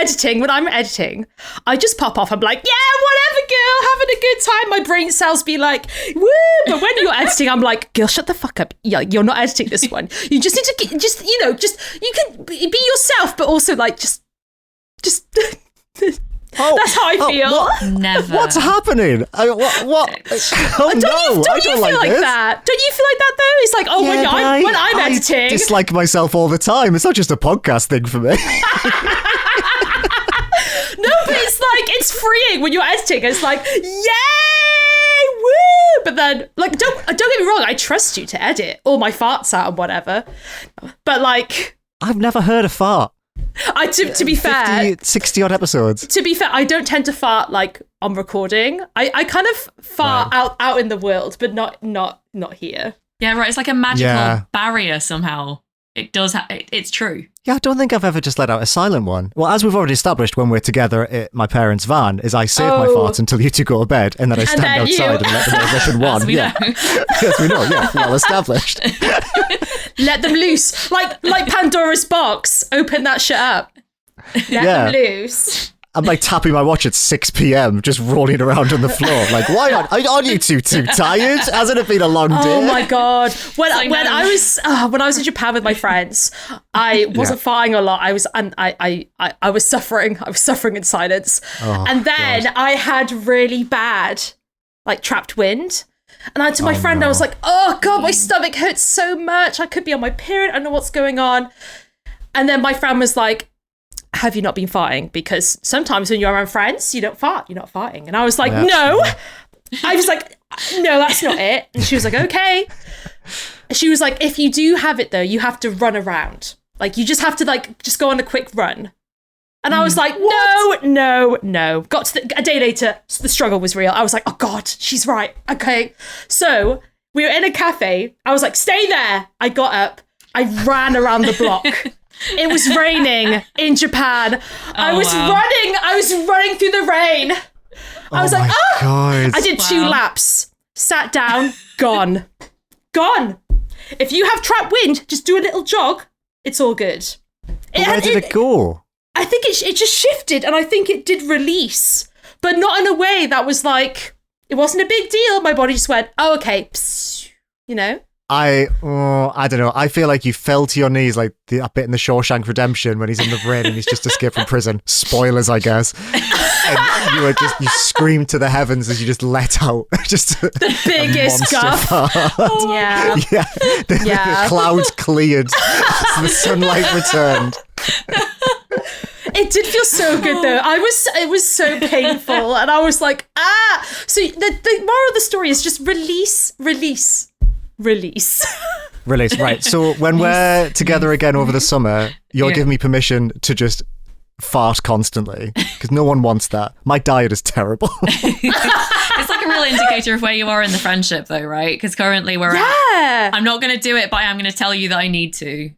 editing, I just pop off. I'm like, yeah, whatever, girl, having a good time. My brain cells be like, woo. But when you're editing, I'm like, girl, shut the fuck up. Yeah, you're not editing this one. You just need to you can be yourself, but also like just. That's how I feel. What? Never. What's happening? What? Oh don't no! You feel like that? Don't you feel like that though? It's like, when I'm editing, I dislike myself all the time. It's not just a podcast thing for me. No, but it's freeing when you're editing. It's like, yay, woo! But then, like, don't get me wrong. I trust you to edit all my farts out and whatever. But like, I've never heard a fart. To be fair, 60 odd episodes. To be fair, I don't tend to fart like on recording. I kind of fart out in the world, but not here. Yeah, right. It's like a magical barrier somehow. It does. It's true. Yeah, I don't think I've ever just let out a silent one. Well, as we've already established, when we're together at my parents' van, is I save my farts until you two go to bed, and then I stand outside and let them know mission one. As we know. Yes, we know. Yeah, well established. Let them loose, like Pandora's box. Open that shit up. Let them loose. I'm like tapping my watch at 6 p.m, just rolling around on the floor. Like, why aren't you too tired? Hasn't it been a long day? Oh my god! When I was in Japan with my friends, I wasn't farting a lot. I was suffering. I was suffering in silence. And then I had really bad, like, trapped wind. And to my friend, I was like, oh god, my stomach hurts so much. I could be on my period. I don't know what's going on. And then my friend was like, have you not been farting? Because sometimes when you're around friends, you don't fart. You're not farting. And I was like, no. I was like, no, that's not it. And she was like, okay. She was like, if you do have it though, you have to run around. Like, you just have to just go on a quick run. And I was like, no. Got to a day later, the struggle was real. I was like, oh God, she's right. Okay. So we were in a cafe. I was like, stay there. I got up. I ran around the block. It was raining in Japan. I was running through the rain. I was like, oh. God. I did 2 laps. Sat down. Gone. If you have trapped wind, just do a little jog. It's all good. Where did it go? I think it just shifted, and I think it did release, but not in a way that was like, it wasn't a big deal. My body just went, oh, okay, psst, you know? I don't know. I feel like you fell to your knees like a bit in the Shawshank Redemption when he's in the rain and he's just escaped from prison. Spoilers, I guess. And you screamed to the heavens as you just let out just the biggest guff. Yeah. The clouds cleared. The sunlight returned. It did feel so good though. It was so painful, and I was like, ah. So the moral of the story is just release. Release, right. So when we're together again over the summer, you'll give me permission to just fart constantly, because no one wants that. My diet is terrible. It's like a real indicator of where you are in the friendship though, right? Because currently we're at, I'm not going to do it, but I'm going to tell you that I need to.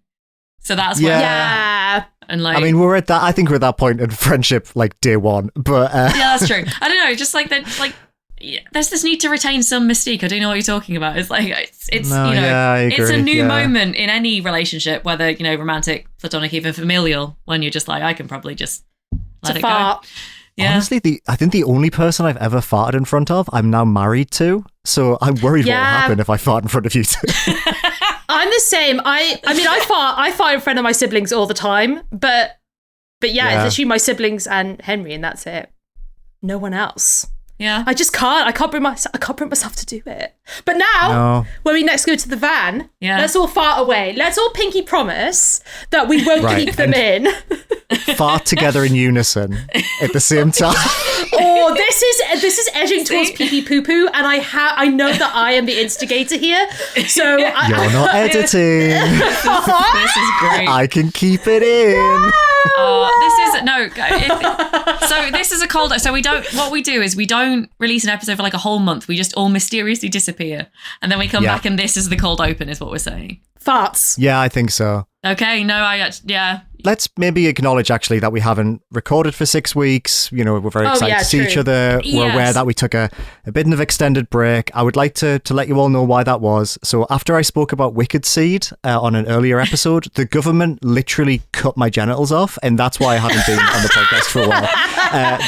So that's where and like, I mean, I think we're at that point in friendship, like day one, but yeah, that's true. I don't know, just like that, like, there's this need to retain some mystique. I don't know what you're talking about. It's like it's a new moment in any relationship, whether romantic, platonic, even familial. When you're just like, I can probably just let it go. Yeah. Honestly, I think the only person I've ever farted in front of, I'm now married to. So I'm worried what will happen if I fart in front of you two. I'm the same. I mean, I fart in front of my siblings all the time, but it's literally my siblings and Henry, and that's it. No one else. Yeah, I just can't. I can't bring myself to do it. But now, when we next go to the van, let's all fart away. Let's all pinky promise that we won't keep them in. Fart together in unison at the same time. Oh, this is edging towards pee pee poo poo, and I know that I am the instigator here. So you're not editing. This is great. I can keep it in. So this is a cold. So what we do is we don't release an episode for like a whole month. We just all mysteriously disappear, and then we come back, and this is the cold open, is what we're saying. Farts. Yeah, I think so. Okay, no, let's maybe acknowledge actually that we haven't recorded for 6 weeks. You know, we're very excited to see each other. We're aware that we took a bit of extended break. I would like to let you all know why that was. So after I spoke about Wicked Seed on an earlier episode, the government literally cut my genitals off, and that's why I haven't been on the podcast for a while.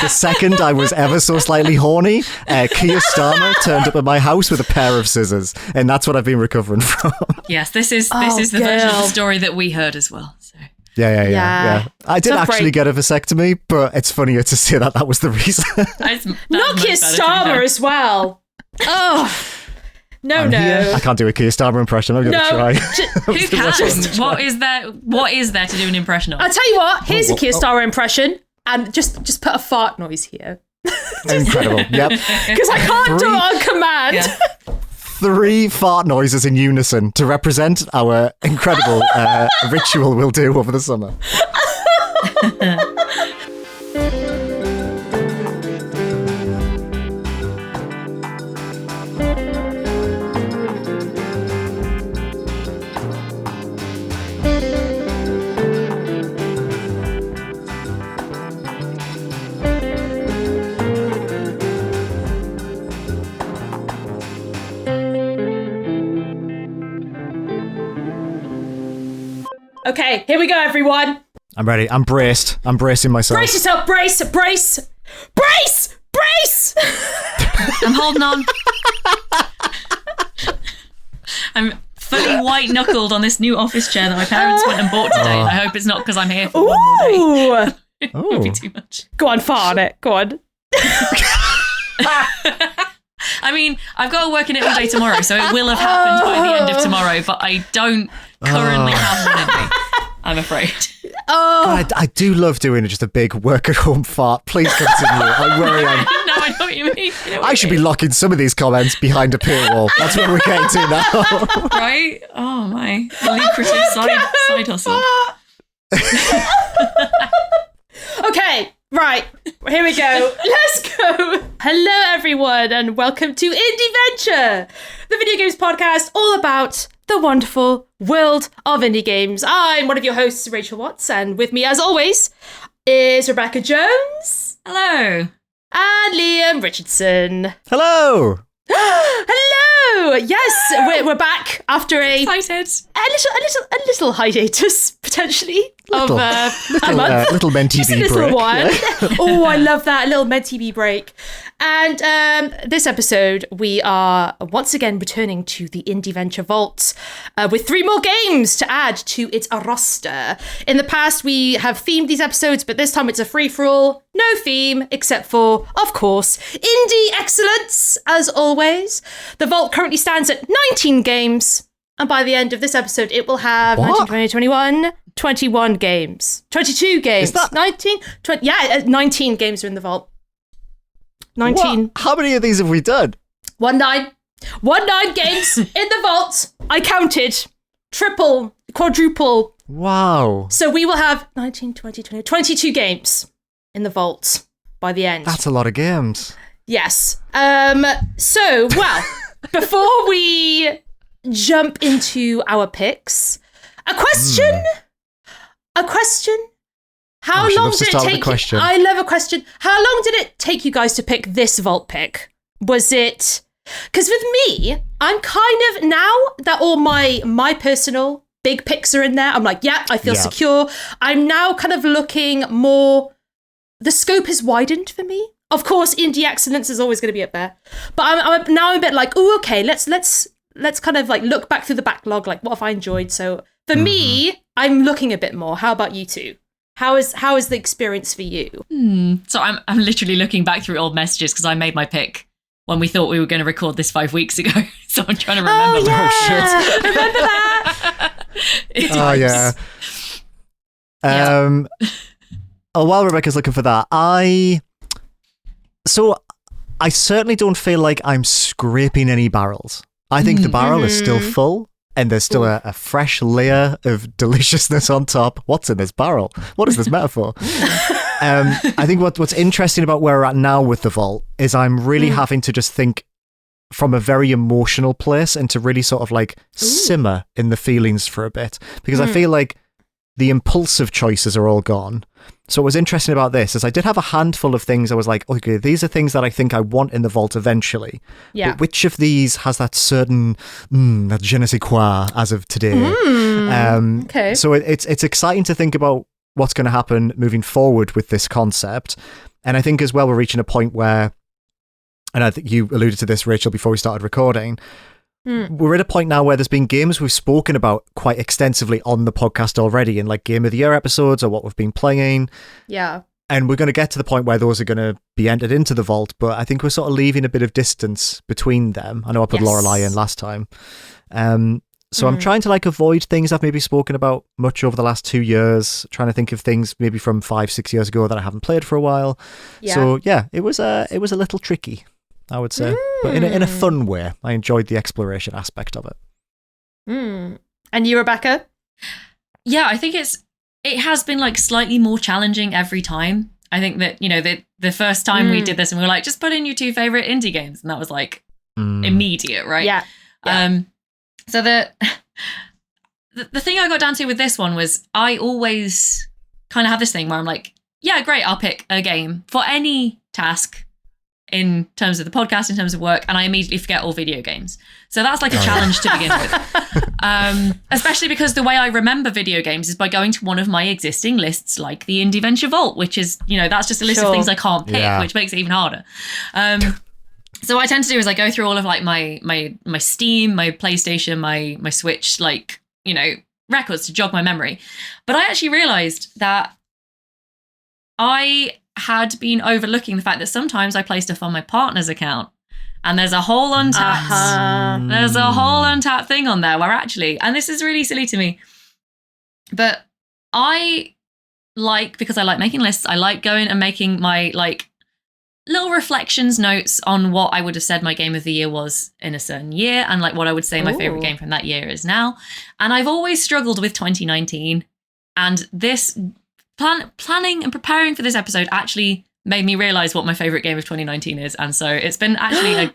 The second I was ever so slightly horny, Keir Starmer turned up at my house with a pair of scissors, and that's what I've been recovering from. Yes, this is the version of the story that we heard as well. So. Yeah. I did actually get a vasectomy, but it's funnier to say that was the reason. Not Keir Starmer as well. Oh. No. I can't do a Keir Starmer impression. I'm going to try. Who can? What is there to do an impression of? I'll tell you what. Here's a Keir Starmer impression, and just put a fart noise here. Incredible. Yep. Because I can't do it on command. Yeah. 3 fart noises in unison to represent our incredible ritual we'll do over the summer. Okay, here we go, everyone. I'm ready. I'm braced. I'm bracing myself. Brace yourself. Brace. I'm holding on. I'm fully white-knuckled on this new office chair that my parents went and bought today. I hope it's not because I'm here for one more day. It would be too much. Go on, fart on it. Go on. I mean, I've got to work in it all day tomorrow, so it will have happened by the end of tomorrow, but I don't currently have one in me, I'm afraid. I do love doing just a big work-at-home fart. Please continue. I'm worried. No, I know what you mean. I should be locking some of these comments behind a paywall. That's what we're getting to now. Right? Oh, my lucrative side hustle. Okay, right. Here we go. Let's go. Hello, everyone, and welcome to Indieventure, the video games podcast all about the wonderful world of indie games. I'm one of your hosts, Rachel Watts, and with me, as always, is Rebecca Jones. Hello. And Liam Richardson. Hello. Hello. Yes, we're back after a little hiatus potentially little MenTV break. Little one. Yeah. Oh, I love that, a little MenTV break. And this episode, we are once again returning to the Indieventure Vault with 3 more games to add to its roster. In the past, we have themed these episodes, but this time it's a free-for-all, no theme, except for, of course, indie excellence, as always. The Vault currently stands at 19 games, and by the end of this episode, it will have 19, 20, 21, 21 games. 22 games. Is that... 19, 20, 19 games are in the Vault. 19. What? How many of these have we done? 19 games in the Vault. I counted. Triple, quadruple. Wow. So we will have 19, 20, 20, 22 games in the Vault by the end. That's a lot of games. Yes. So, well, before we jump into our picks, a question. How long did it take you? I love a question. How long did it take you guys to pick this Vault pick? Was it... Because with me, I'm kind of... Now that all my personal big picks are in there, I'm like, I feel secure. I'm now kind of looking more... The scope has widened for me. Of course, indie excellence is always going to be up there. But I'm now a bit like, oh, okay, let's kind of like look back through the backlog, like what have I enjoyed? So for me, I'm looking a bit more. How about you two? How is the experience for you? So I'm literally looking back through old messages because I made my pick when we thought we were going to record this 5 weeks ago. So I'm trying to remember. Oh shit! Remember that? While Rebecca's looking for that, I certainly don't feel like I'm scraping any barrels. I think the barrel is still full. And there's still a fresh layer of deliciousness on top. What's in this barrel? What is this metaphor? I think what's interesting about where we're at now with the Vault is I'm really having to just think from a very emotional place and to really sort of like simmer in the feelings for a bit. Because I feel like the impulsive choices are all gone. So what was interesting about this is I did have a handful of things I was like, okay, these are things that I think I want in the vault eventually. Yeah. But which of these has that certain, that je ne sais quoi as of today? Okay. So it's exciting to think about what's going to happen moving forward with this concept. And I think as well, we're reaching a point where, and I think you alluded to this, Rachel, before we started recording, we're at a point now where there's been games we've spoken about quite extensively on the podcast already in like Game of the Year episodes or what we've been playing. Yeah. And we're going to get to the point where those are going to be entered into the vault, but I think we're sort of leaving a bit of distance between them. I know I put Lorelei in last time. So I'm trying to like avoid things I've maybe spoken about much over the last 2 years, trying to think of things maybe from 5-6 years ago that I haven't played for a while. Yeah. So yeah, it was a little tricky, I would say, but in a fun way. I enjoyed the exploration aspect of it. And you, Rebecca? Yeah, I think it has been like slightly more challenging every time. I think that, you know, the first time we did this and we were like, just put in your 2 favorite indie games. And that was like immediate, right? Yeah. So the thing I got down to with this one was I always kind of have this thing where I'm like, yeah, great, I'll pick a game for any task in terms of the podcast, in terms of work, and I immediately forget all video games. So that's like a challenge to begin with. Especially because the way I remember video games is by going to one of my existing lists, like the Indieventure Vault, which is, you know, that's just a list of things I can't pick, which makes it even harder. So what I tend to do is I go through all of like my Steam, my PlayStation, my Switch, like, you know, records to jog my memory. But I actually realized that I had been overlooking the fact that sometimes I play stuff on my partner's account. And there's a whole untapped, there's a whole untapped thing on there where actually, and this is really silly to me, but I like, because I like making lists, I like going and making my like little reflections notes on what I would have said my game of the year was in a certain year and like what I would say my favorite game from that year is now. And I've always struggled with 2019, and this planning and preparing for this episode actually made me realize what my favorite game of 2019 is. And so it's been actually a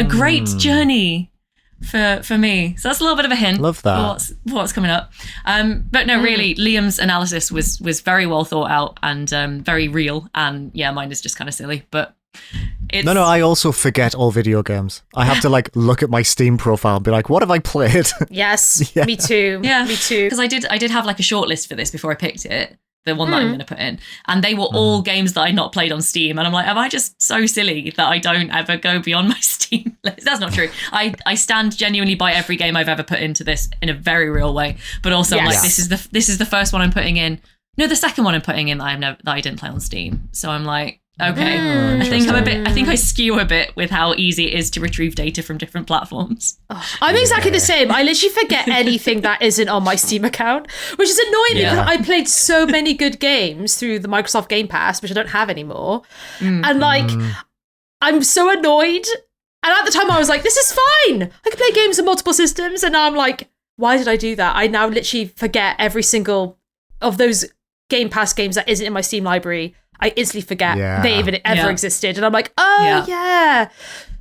great journey for me. So that's a little bit of a hint. Love that. For what's coming up. But no, really, Liam's analysis was very well thought out and very real. And yeah, mine is just kind of silly, but it's... No, I also forget all video games. I have to like look at my Steam profile and be like, what have I played? Yes, me too. Yeah, me too. Because I did have like a short list for this before I picked it. The one that I'm going to put in. And they were all games that I'd not played on Steam. And I'm like, am I just so silly that I don't ever go beyond my Steam list? That's not true. I stand genuinely by every game I've ever put into this in a very real way. But also, I'm like, this is the first one I'm putting in. No, the second one I'm putting in that I didn't play on Steam. So I'm like, okay, I think I skew a bit with how easy it is to retrieve data from different platforms. I'm exactly the same. I literally forget anything that isn't on my Steam account, which is annoying because I played so many good games through the Microsoft Game Pass, which I don't have anymore. And like, I'm so annoyed. And at the time I was like, this is fine. I can play games on multiple systems. And now I'm like, why did I do that? I now literally forget every single of those Game Pass games that isn't in my Steam library. I instantly forget they even ever existed. And I'm like,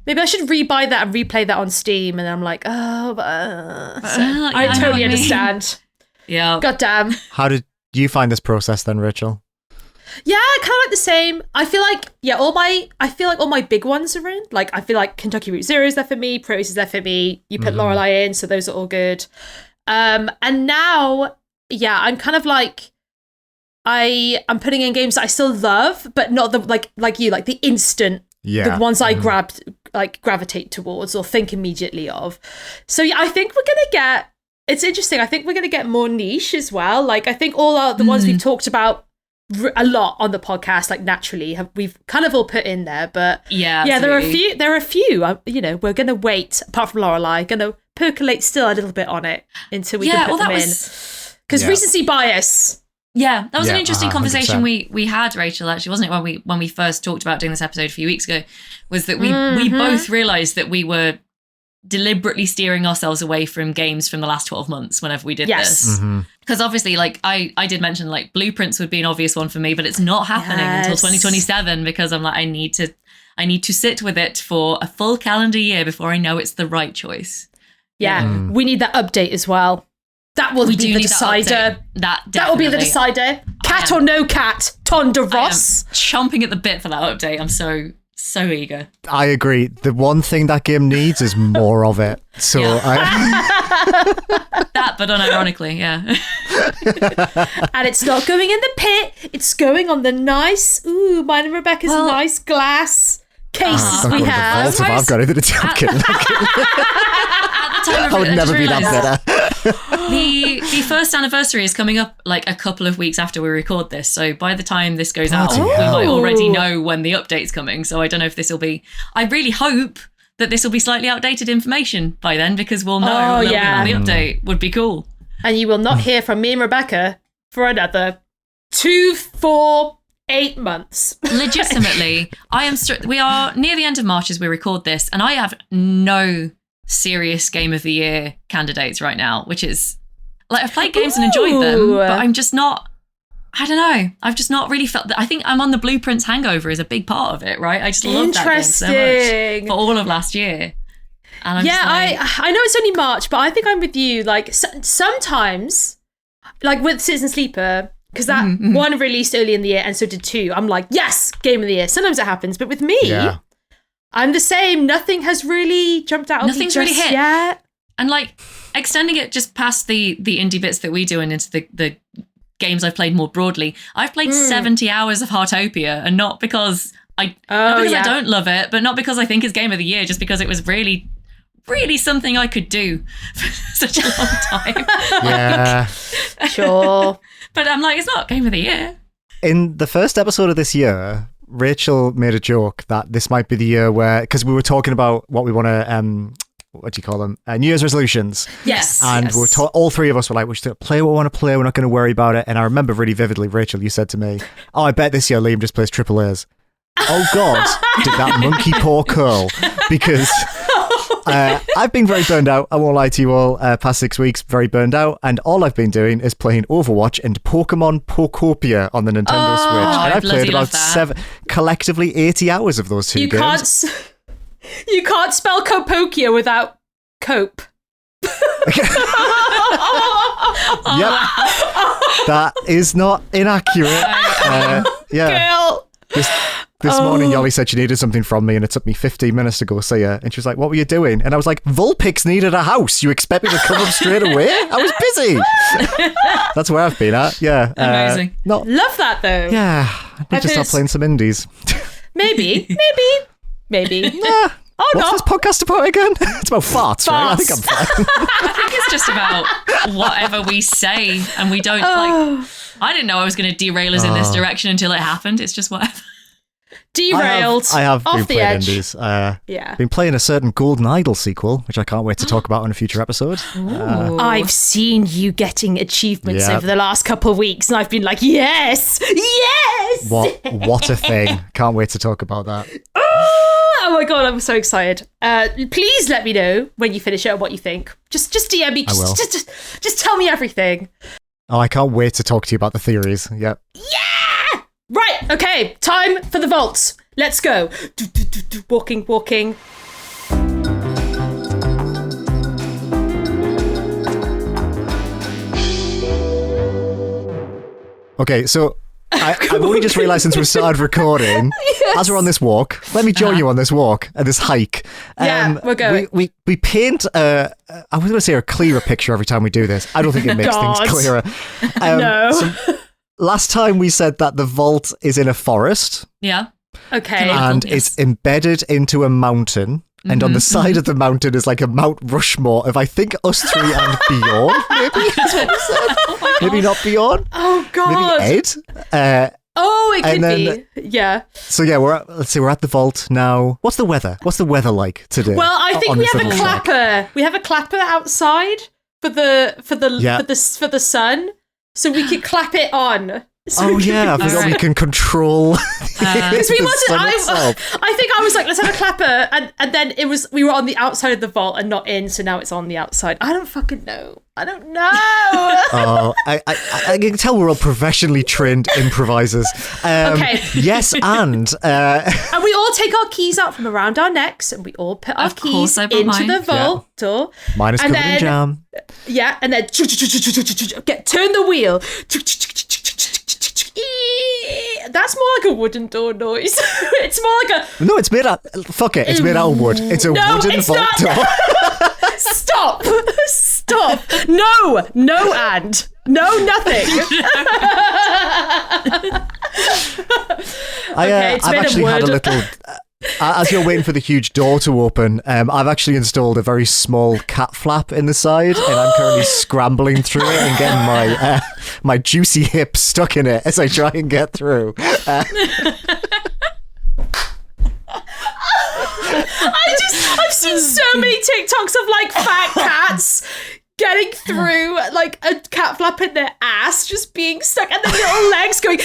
maybe I should rebuy that and replay that on Steam. And then I'm like, I totally understand. Yeah. God damn. How did you find this process then, Rachel? Yeah, kind of like the same. I feel like, all my big ones are in. Like, I feel like Kentucky Route Zero is there for me. Proteus is there for me. You put Lorelei in, so those are all good. And now, I'm kind of like, I'm putting in games that I still love, but not the like you, like the instant, the ones I gravitate towards or think immediately of. So I think we're gonna get. It's interesting. I think we're gonna get more niche as well. Like I think all the ones we've talked about a lot on the podcast, like naturally, we've kind of all put in there. But there are a few. There are a few. We're gonna wait. Apart from Lorelei, gonna percolate still a little bit on it until we can put them in. Because recency bias. Yeah, that was an interesting conversation we had, Rachel, actually, wasn't it, when we first talked about doing this episode a few weeks ago, was that we both realised that we were deliberately steering ourselves away from games from the last 12 months whenever we did this. Because obviously, like, I did mention, like, Blueprints would be an obvious one for me, but it's not happening until 2027 because I'm like, I need to sit with it for a full calendar year before I know it's the right choice. Yeah, we need that update as well. That will be the decider. That will be the decider. Cat or no cat, Tonda Ross. Chomping at the bit for that update. I'm so eager. I agree. The one thing that game needs is more of it. So that, but unironically, yeah. And it's not going in the pit. It's going on the nice, mine and Rebecca's nice glass cases we have. I've got it. I would never be that better. The first anniversary is coming up like a couple of weeks after we record this. So by the time this goes out, we might already know when the update's coming. So I don't know if this will be... I really hope that this will be slightly outdated information by then, because we'll know when the update would be cool. And you will not hear from me and Rebecca for another 8 months. Legitimately, we are near the end of March as we record this, and I have no serious Game of the Year candidates right now, which is like, I've played games and enjoyed them, but I'm just not, I don't know, I've just not really felt that. I think I'm on the Blueprints hangover is a big part of it, right? I just love that game so much for all of last year. And I'm I know it's only March, but I think I'm with you. Like sometimes, like with Citizen Sleeper, because that one released early in the year and so did 2. I'm like, yes, Game of the Year. Sometimes it happens, but with me, I'm the same. Nothing has really jumped out. Nothing's really hit yet. And like extending it just past the indie bits that we do and into the games I've played more broadly. I've played 70 hours of Heartopia, and not because I don't love it, but not because I think it's Game of the Year, just because it was really, really something I could do for such a long time. Yeah, sure. But I'm like, it's not Game of the Year. In the first episode of this year, Rachel made a joke that this might be the year where, because we were talking about what we want to, what do you call them? New Year's resolutions. Yes. And we were all three of us were like, we should play what we want to play. We're not going to worry about it. And I remember really vividly, Rachel, you said to me, I bet this year Liam just plays AAAs. Oh God, did that monkey paw curl? Because I've been very burned out. I won't lie to you all. Past 6 weeks, very burned out. And all I've been doing is playing Overwatch and Pokémon Pokopia on the Nintendo Switch. And I've played about collectively 80 hours of those two games. You can't spell Copokia without cope. Yep. That is not inaccurate. Girl. This morning, Yoli said she needed something from me, and it took me 15 minutes to go see her. And she was like, what were you doing? And I was like, Vulpix needed a house. You expect me to come up straight away? I was busy. That's where I've been at. Yeah. Amazing. Love that, though. Yeah. I need to start playing some indies. Maybe. Yeah. What's this podcast about again? It's about farts, right? I think I'm fine. I think it's just about whatever we say, and we don't like. I didn't know I was going to derail us in this direction until it happened. It's just whatever. Derailed. I have off been the playing edge. indies. Been playing a certain Golden Idol sequel, which I can't wait to talk about in a future episode. I've seen you getting achievements over the last couple of weeks, and I've been like, yes. What a thing! Can't wait to talk about that. Oh my God, I'm so excited. Please let me know when you finish it and what you think. Just DM me. Just tell me everything. Oh, I can't wait to talk to you about the theories. Yep. Yeah! Right, okay, time for the vaults. Let's go. Walking. Okay, so I've only just realised since we started recording, as we're on this walk, let me join you on this walk and this hike. We're going. We paint, I was going to say a clearer picture every time we do this. I don't think it makes things clearer. No. So last time we said that the vault is in a forest. Yeah. Okay. And it's embedded into a mountain. And on the side of the mountain is like a Mount Rushmore of, I think, us three and Bjorn, maybe is what we said. Maybe not Bjorn. Oh, God. Maybe Ed. It could be. Yeah. So yeah, we're at the vault now. What's the weather? What's the weather like today? Well, I think we have a clapper. We have a clapper outside for the sun, so we could clap it on. Oh yeah, I forgot we can control. Because we wanted. I think I was like, let's have a clapper, and then we were on the outside of the vault and not in, so now it's on the outside. I don't fucking know. I don't know. I can tell we're all professionally trained improvisers. Okay. Yes, and we all take our keys out from around our necks, and we all put our keys into the vault door. Mine is covered in jam. Yeah, and then turn the wheel. That's more like a wooden door noise. It's more like a... No, it's made out... Fuck it, it's made out of wood. It's a wooden vault door. Stop. No, and. No, nothing. I've actually had a little... As you're waiting for the huge door to open, I've actually installed a very small cat flap in the side, and I'm currently scrambling through it and getting my juicy hip stuck in it as I try and get through. I've seen so many TikToks of like fat cats getting through like a cat flap in their ass, just being stuck, and then little legs going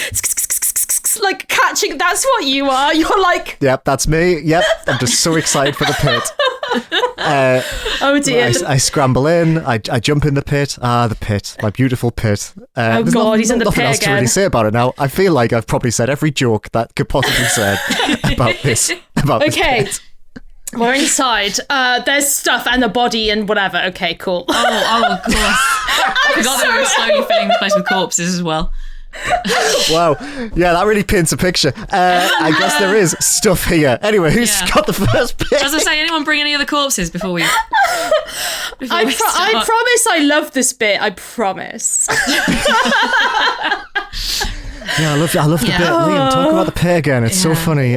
like catching. That's what you are. You're like, yep, that's me. Yep, I'm just so excited for the pit. Oh dear. I scramble in. I jump in the pit. The pit, my beautiful pit. Oh God, he's in the pit again. Nothing else to really say about it now. I feel like I've probably said every joke that could possibly be said about this. This pit. We're inside. There's stuff and a body and whatever. Okay, cool. Oh, of course. I forgot that we were slowly filling this place with corpses as well. Wow. Yeah, that really paints a picture. I guess there is stuff here. Anyway, who's got the first bit? As I say, anyone bring any other corpses before we... I promise I love this bit. I promise. Yeah, I love the bit. Liam, talk about the pit again. It's so funny.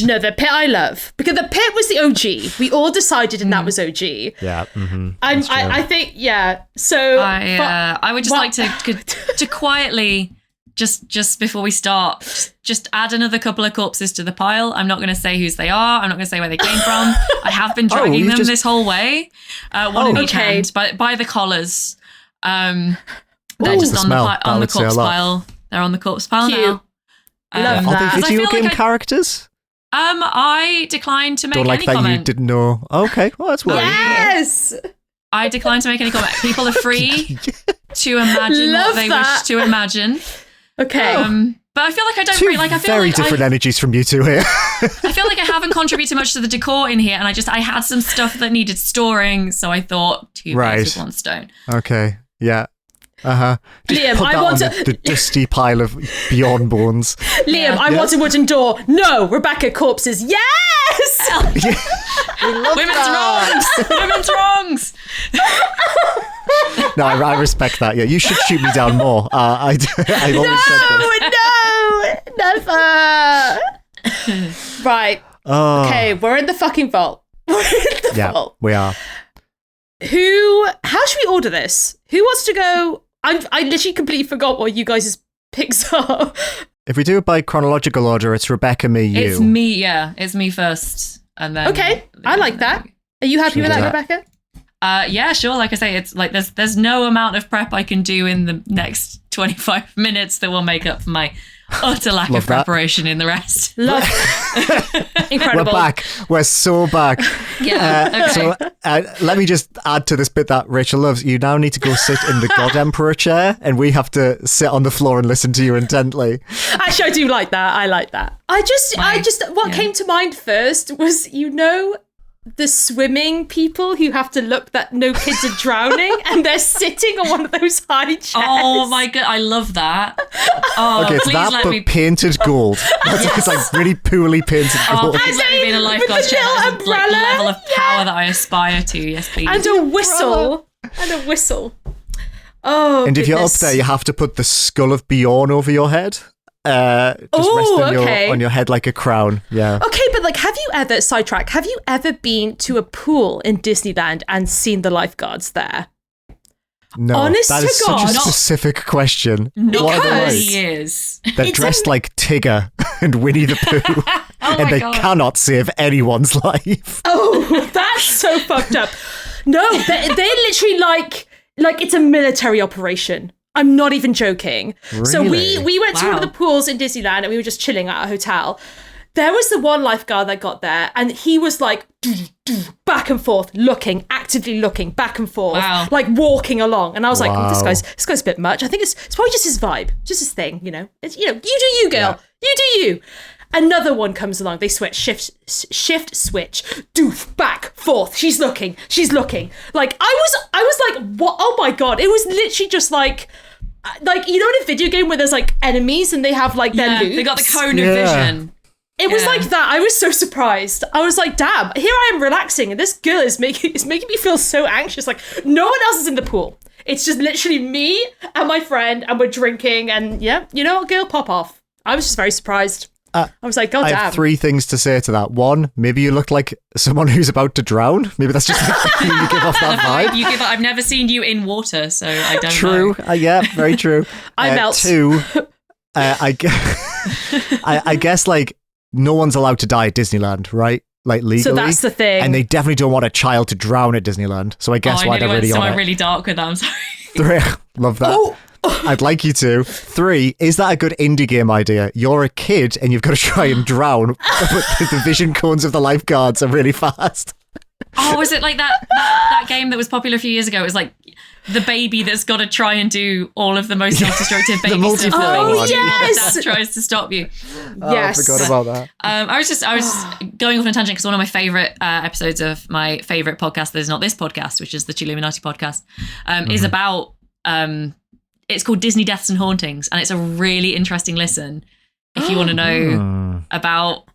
No, the pit I love. Because the pit was the OG. We all decided and that was OG. Yeah. Mm-hmm. I think, yeah. So... I would just like to quietly, just before we start, just add another couple of corpses to the pile. I'm not going to say whose they are. I'm not going to say where they came from. I have been dragging them this whole way. One in each hand, by the collars. They're just on the corpse pile. They're on the corpse pile now. Love that. Are they video game characters? I declined to make any comment. Don't like that you didn't know. Okay, well, that's worrying. Yes! I declined to make any comment. People are free to imagine what they wish to imagine. Okay. But I feel like I don't really... I feel very different energies from you two here. I feel like I haven't contributed much to the decor in here, and I had some stuff that needed storing, so I thought two birds with one stone. Okay, yeah. Liam, I want the dusty pile of beyond bones. Liam, I want a wooden door. No, Rebecca, corpses. Yes! Women's wrongs. No, I respect that. Yeah, you should shoot me down more. I've always said this. No, never. Right. Okay, we're in the fucking vault. Vault. We are. How should we order this? Who wants to go? I literally completely forgot what you guys' picks are. If we do it by chronological order, it's Rebecca, me, you. It's me, yeah. It's me first. And then okay, I like that. Are you happy with that, Rebecca? Yeah, sure. Like I say, it's like there's no amount of prep I can do in the next 25 minutes that will make up for my utter lack of preparation in the rest. Love incredible. We're back. We're so back. Yeah. Okay. So let me just add to this bit that Rachel loves. You now need to go sit in the God Emperor chair, and we have to sit on the floor and listen to you intently. Actually, I do like that. I like that. What came to mind first was, the swimming people who have to look that no kids are drowning, and they're sitting on one of those high chairs. Oh my god, I love that. Oh, okay, it's that, but painted gold. It's like really poorly painted gold. Please let me be in a lifeguard chair. That's the level of power that I aspire to. Yes, please. And a whistle. Oh, and if you're up there, you have to put the skull of Bjorn over your head. Just rest on your head like a crown. Yeah. Okay, but have you ever been to a pool in Disneyland and seen the lifeguards there? No, honest that is to God, such a specific question. Because they're dressed like Tigger and Winnie the Pooh, and they cannot save anyone's life. Oh, that's so fucked up. No, they're literally like it's a military operation. I'm not even joking. Really? So we went to one of the pools in Disneyland and we were just chilling at a hotel. There was the one lifeguard that got there and he was like back and forth, actively looking back and forth, like walking along. And I was like, oh, this guy's a bit much. I think it's probably just his vibe, just his thing, you know. It's, you know, you do you, girl. Yeah. You do you. Another one comes along. They switch, shift, switch, doof, back, forth. She's looking. Like I was like, what? Oh my God. It was literally just like, you know, in a video game where there's like enemies and they have like their loops. They got the cone of vision. It was like that. I was so surprised. I was like, damn, here I am relaxing and this girl is making me feel so anxious. Like no one else is in the pool. It's just literally me and my friend and we're drinking and yeah, you know what, girl, pop off. I was just very surprised. I was like, God damn. I have 3 things to say to that. 1, maybe you look like someone who's about to drown. Maybe that's just like you give off that vibe. I've never seen you in water, so I don't know. True. Yeah, very true. I melt. 2, I guess like no one's allowed to die at Disneyland, right? Like legally. So that's the thing. And they definitely don't want a child to drown at Disneyland. So I guess why they're really on it. I really dark with that, I'm sorry. 3, love that. Oh. I'd like you to. 3, is that a good indie game idea? You're a kid and you've got to try and drown, but the vision cones of the lifeguards are really fast. Oh, was it like that game that was popular a few years ago? It was like the baby that's got to try and do all of the most self-destructive baby stuff. Oh, yes! That tries to stop you. Yes. I forgot about that. I was going off on a tangent because one of my favourite episodes of my favourite podcast that is not this podcast, which is the Chilluminati podcast, is about... it's called Disney Deaths and Hauntings, and it's a really interesting listen if you want to know about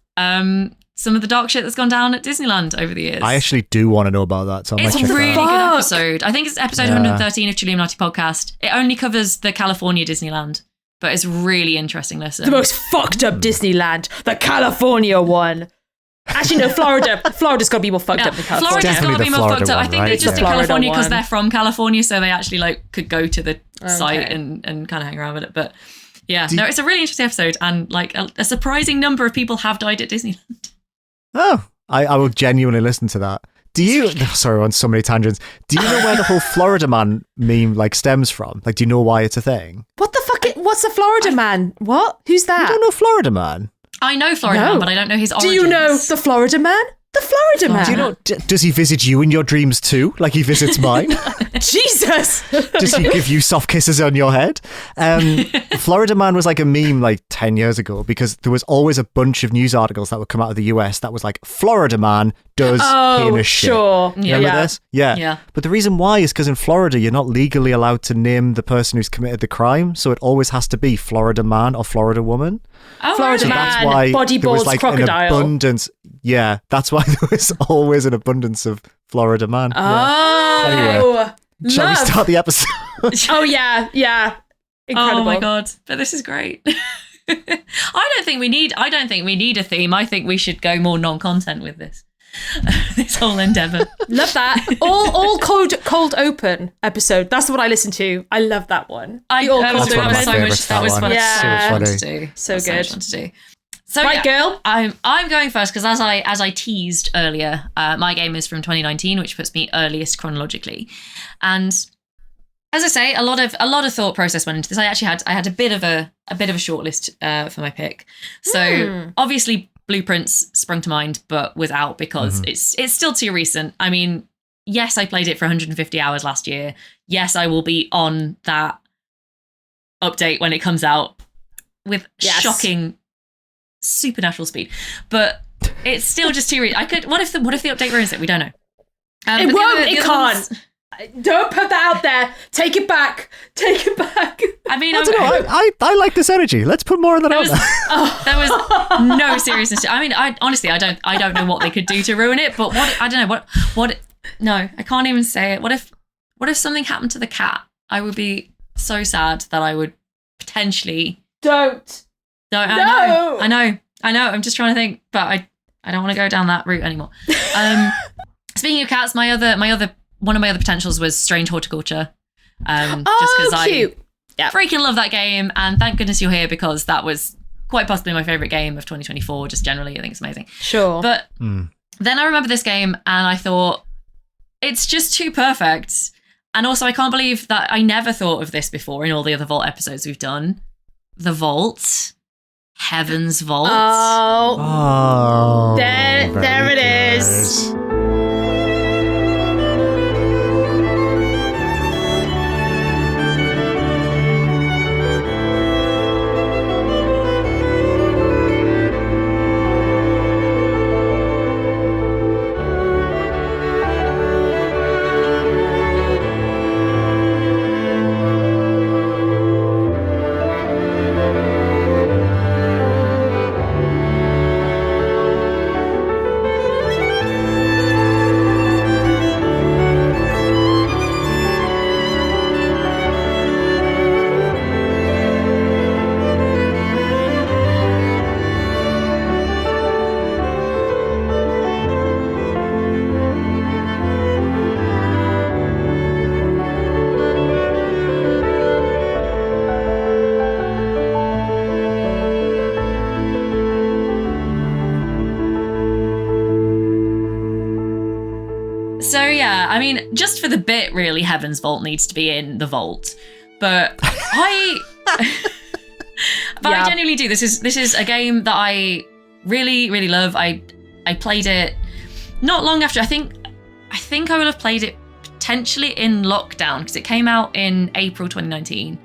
some of the dark shit that's gone down at Disneyland over the years. I actually do want to know about that, so I might check It's a really that. good episode. I think it's episode 113 of Chilluminati podcast. It only covers the California Disneyland, but it's really interesting listen. The most fucked up Disneyland, the California one. Actually, no, Florida. Florida's got to be more fucked up than California. Florida's got to be more fucked up. One, I think right? they just did Florida California because one. they're from California, so they actually like could go to the site and kind of hang around with it. But yeah, it's a really interesting episode, and like a surprising number of people have died at Disneyland. Oh, I will genuinely listen to that. Do you? Sorry, on so many tangents. Do you know where the whole Florida Man meme like stems from? Like, do you know why it's a thing? What the fuck? What's the Florida Man? What? Who's that? You don't know Florida Man? I know Florida Man, but I don't know his origins. Do you know the Florida Man? The Florida Man. Do you know? Does he visit you in your dreams too, like he visits mine? Jesus. Does he give you soft kisses on your head? Florida Man was like a meme like 10 years ago because there was always a bunch of news articles that would come out of the US that was like, Florida Man does heinous shit. Sure. Remember this? Yeah. But the reason why is because in Florida, you're not legally allowed to name the person who's committed the crime. So it always has to be Florida Man or Florida Woman. Oh, Florida Man, that's why body there was balls, like crocodile. an abundance. Yeah, that's why there was always an abundance of Florida Man. Oh, anyway, shall we start the episode? Oh yeah. Incredible. Oh my God, but this is great. I don't think we need a theme. I think we should go more non-content with this. This whole endeavor. Love that. All cold open episode. That's what I listen to. I love that one. That was fun. Yeah. So fun to do. So good. So fun to do. So right, girl. I'm going first because as I teased earlier, my game is from 2019, which puts me earliest chronologically, and as I say, a lot of thought process went into this. I had a bit of a shortlist for my pick. So obviously Blueprints sprung to mind, but was out because it's still too recent. I mean, yes, I played it for 150 hours last year. Yes, I will be on that update when it comes out with shocking supernatural speed, but it's still just too recent. What if the update ruins it? We don't know. It won't. It can't. Don't put that out there. Take it back. I mean, I don't know. I like this energy. Let's put more of that out there. There was no seriousness to it. I mean, I honestly don't know what they could do to ruin it. But I don't know what. No, I can't even say it. What if something happened to the cat? I would be so sad that I would potentially. Don't. No. I know. I'm just trying to think, but I don't want to go down that route anymore. Speaking of cats, one of my other potentials was Strange Horticulture. Just because I freaking love that game, and thank goodness you're here because that was quite possibly my favourite game of 2024. Just generally, I think it's amazing. Sure, but then I remember this game, and I thought it's just too perfect. And also, I can't believe that I never thought of this before in all the other Vault episodes we've done. The Vault. Heaven's Vault. Oh. There it is. So yeah, I mean, just for the bit, really, Heaven's Vault needs to be in the vault. But I genuinely do. This is a game that I really, really love. I played it not long after. I think I will have played it potentially in lockdown because it came out in April 2019.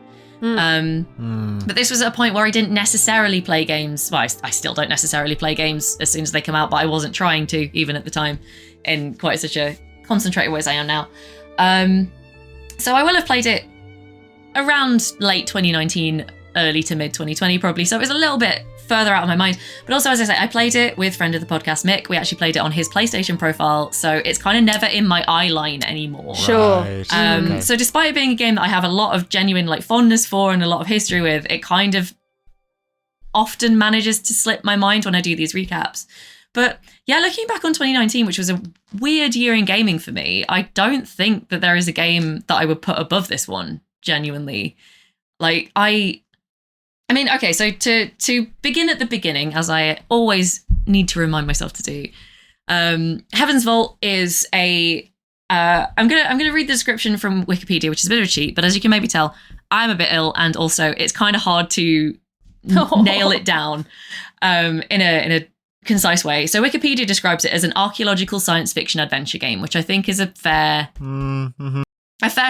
But this was at a point where I didn't necessarily play games. Well, I still don't necessarily play games as soon as they come out, but I wasn't trying to, even at the time, in quite such a concentrated way as I am now. So I will have played it around late 2019, early to mid 2020 probably. So it was a little bit further out of my mind. But also, as I say, I played it with friend of the podcast, Mick. We actually played it on his PlayStation profile. So it's kind of never in my eye line anymore. Sure. Right. So despite it being a game that I have a lot of genuine fondness for and a lot of history with, it kind of often manages to slip my mind when I do these recaps. But yeah, looking back on 2019, which was a weird year in gaming for me, I don't think that there is a game that I would put above this one, genuinely. I mean, okay, so to begin at the beginning, as I always need to remind myself to do, Heaven's Vault is I'm gonna read the description from Wikipedia, which is a bit of a cheat, but as you can maybe tell, I'm a bit ill, and also it's kind of hard to nail it down in a concise way. So Wikipedia describes it as an archaeological science fiction adventure game, which I think is a fair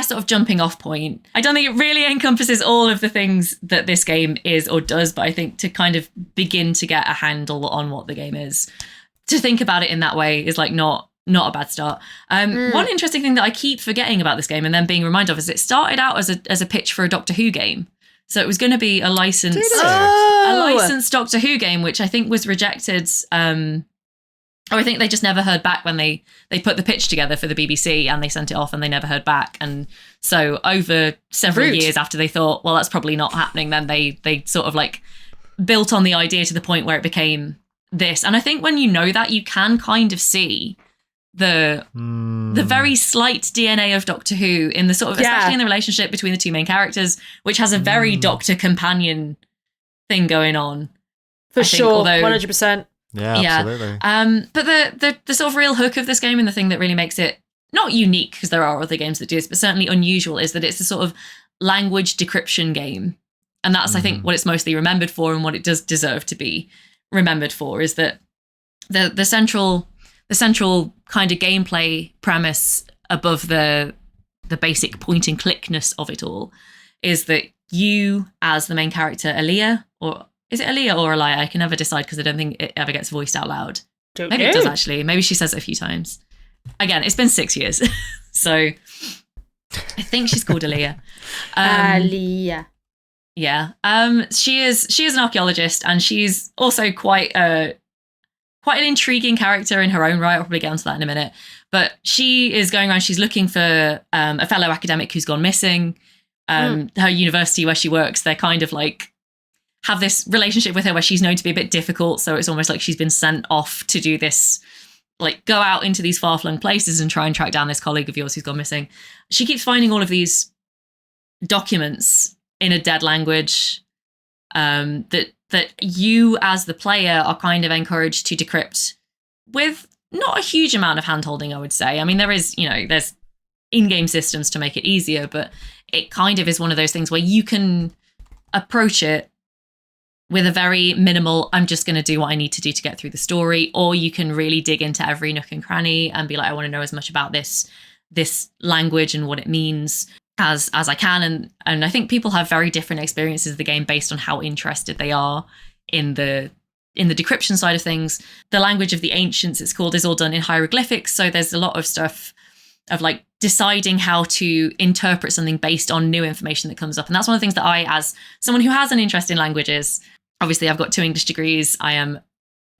sort of jumping off point. I don't think it really encompasses all of the things that this game is or does, but I think to kind of begin to get a handle on what the game is, to think about it in that way is not a bad start. One interesting thing that I keep forgetting about this game and then being reminded of is it started out as a pitch for a Doctor Who game. So it was going to be a licensed Doctor Who game, which I think was rejected. Or I think they just never heard back when they put the pitch together for the BBC and they sent it off and they never heard back. And so over several years after they thought, well, that's probably not happening, then they sort of built on the idea to the point where it became this. And I think when you know that, you can kind of see the very slight DNA of Doctor Who in the sort of, especially in the relationship between the two main characters, which has a very Doctor companion thing going on. For sure, 100%. Yeah, absolutely. But the sort of real hook of this game and the thing that really makes it not unique, because there are other games that do this, but certainly unusual, is that it's a sort of language decryption game. And that's, I think, what it's mostly remembered for, and what it does deserve to be remembered for, is that the central kind of gameplay premise above the basic point and clickness of it all is that you, as the main character, Aaliyah, or is it Aaliyah or Aliyah? I can never decide because I don't think it ever gets voiced out loud. Maybe it does, actually. Maybe she says it a few times. Again, it's been 6 years. So I think she's called Aaliyah. Aaliyah. Yeah. She is an archaeologist, and she's also quite an intriguing character in her own right. I'll probably get onto that in a minute. But she is going around, she's looking for a fellow academic who's gone missing. Her university where she works, they're kind of have this relationship with her where she's known to be a bit difficult. So it's almost like she's been sent off to do this, go out into these far-flung places and try and track down this colleague of yours who's gone missing. She keeps finding all of these documents in a dead language that you as the player are kind of encouraged to decrypt with not a huge amount of hand-holding, I would say. I mean, there is, there's in-game systems to make it easier, but it kind of is one of those things where you can approach it with a very minimal, I'm just going to do what I need to do to get through the story, or you can really dig into every nook and cranny and be like, I want to know as much about this language and what it means as I can. And I think people have very different experiences of the game based on how interested they are in the decryption side of things. The language of the ancients, it's called, is all done in hieroglyphics. So there's a lot of stuff of like deciding how to interpret something based on new information that comes up. And that's one of the things that I, as someone who has an interest in languages, obviously I've got 2 English degrees. I am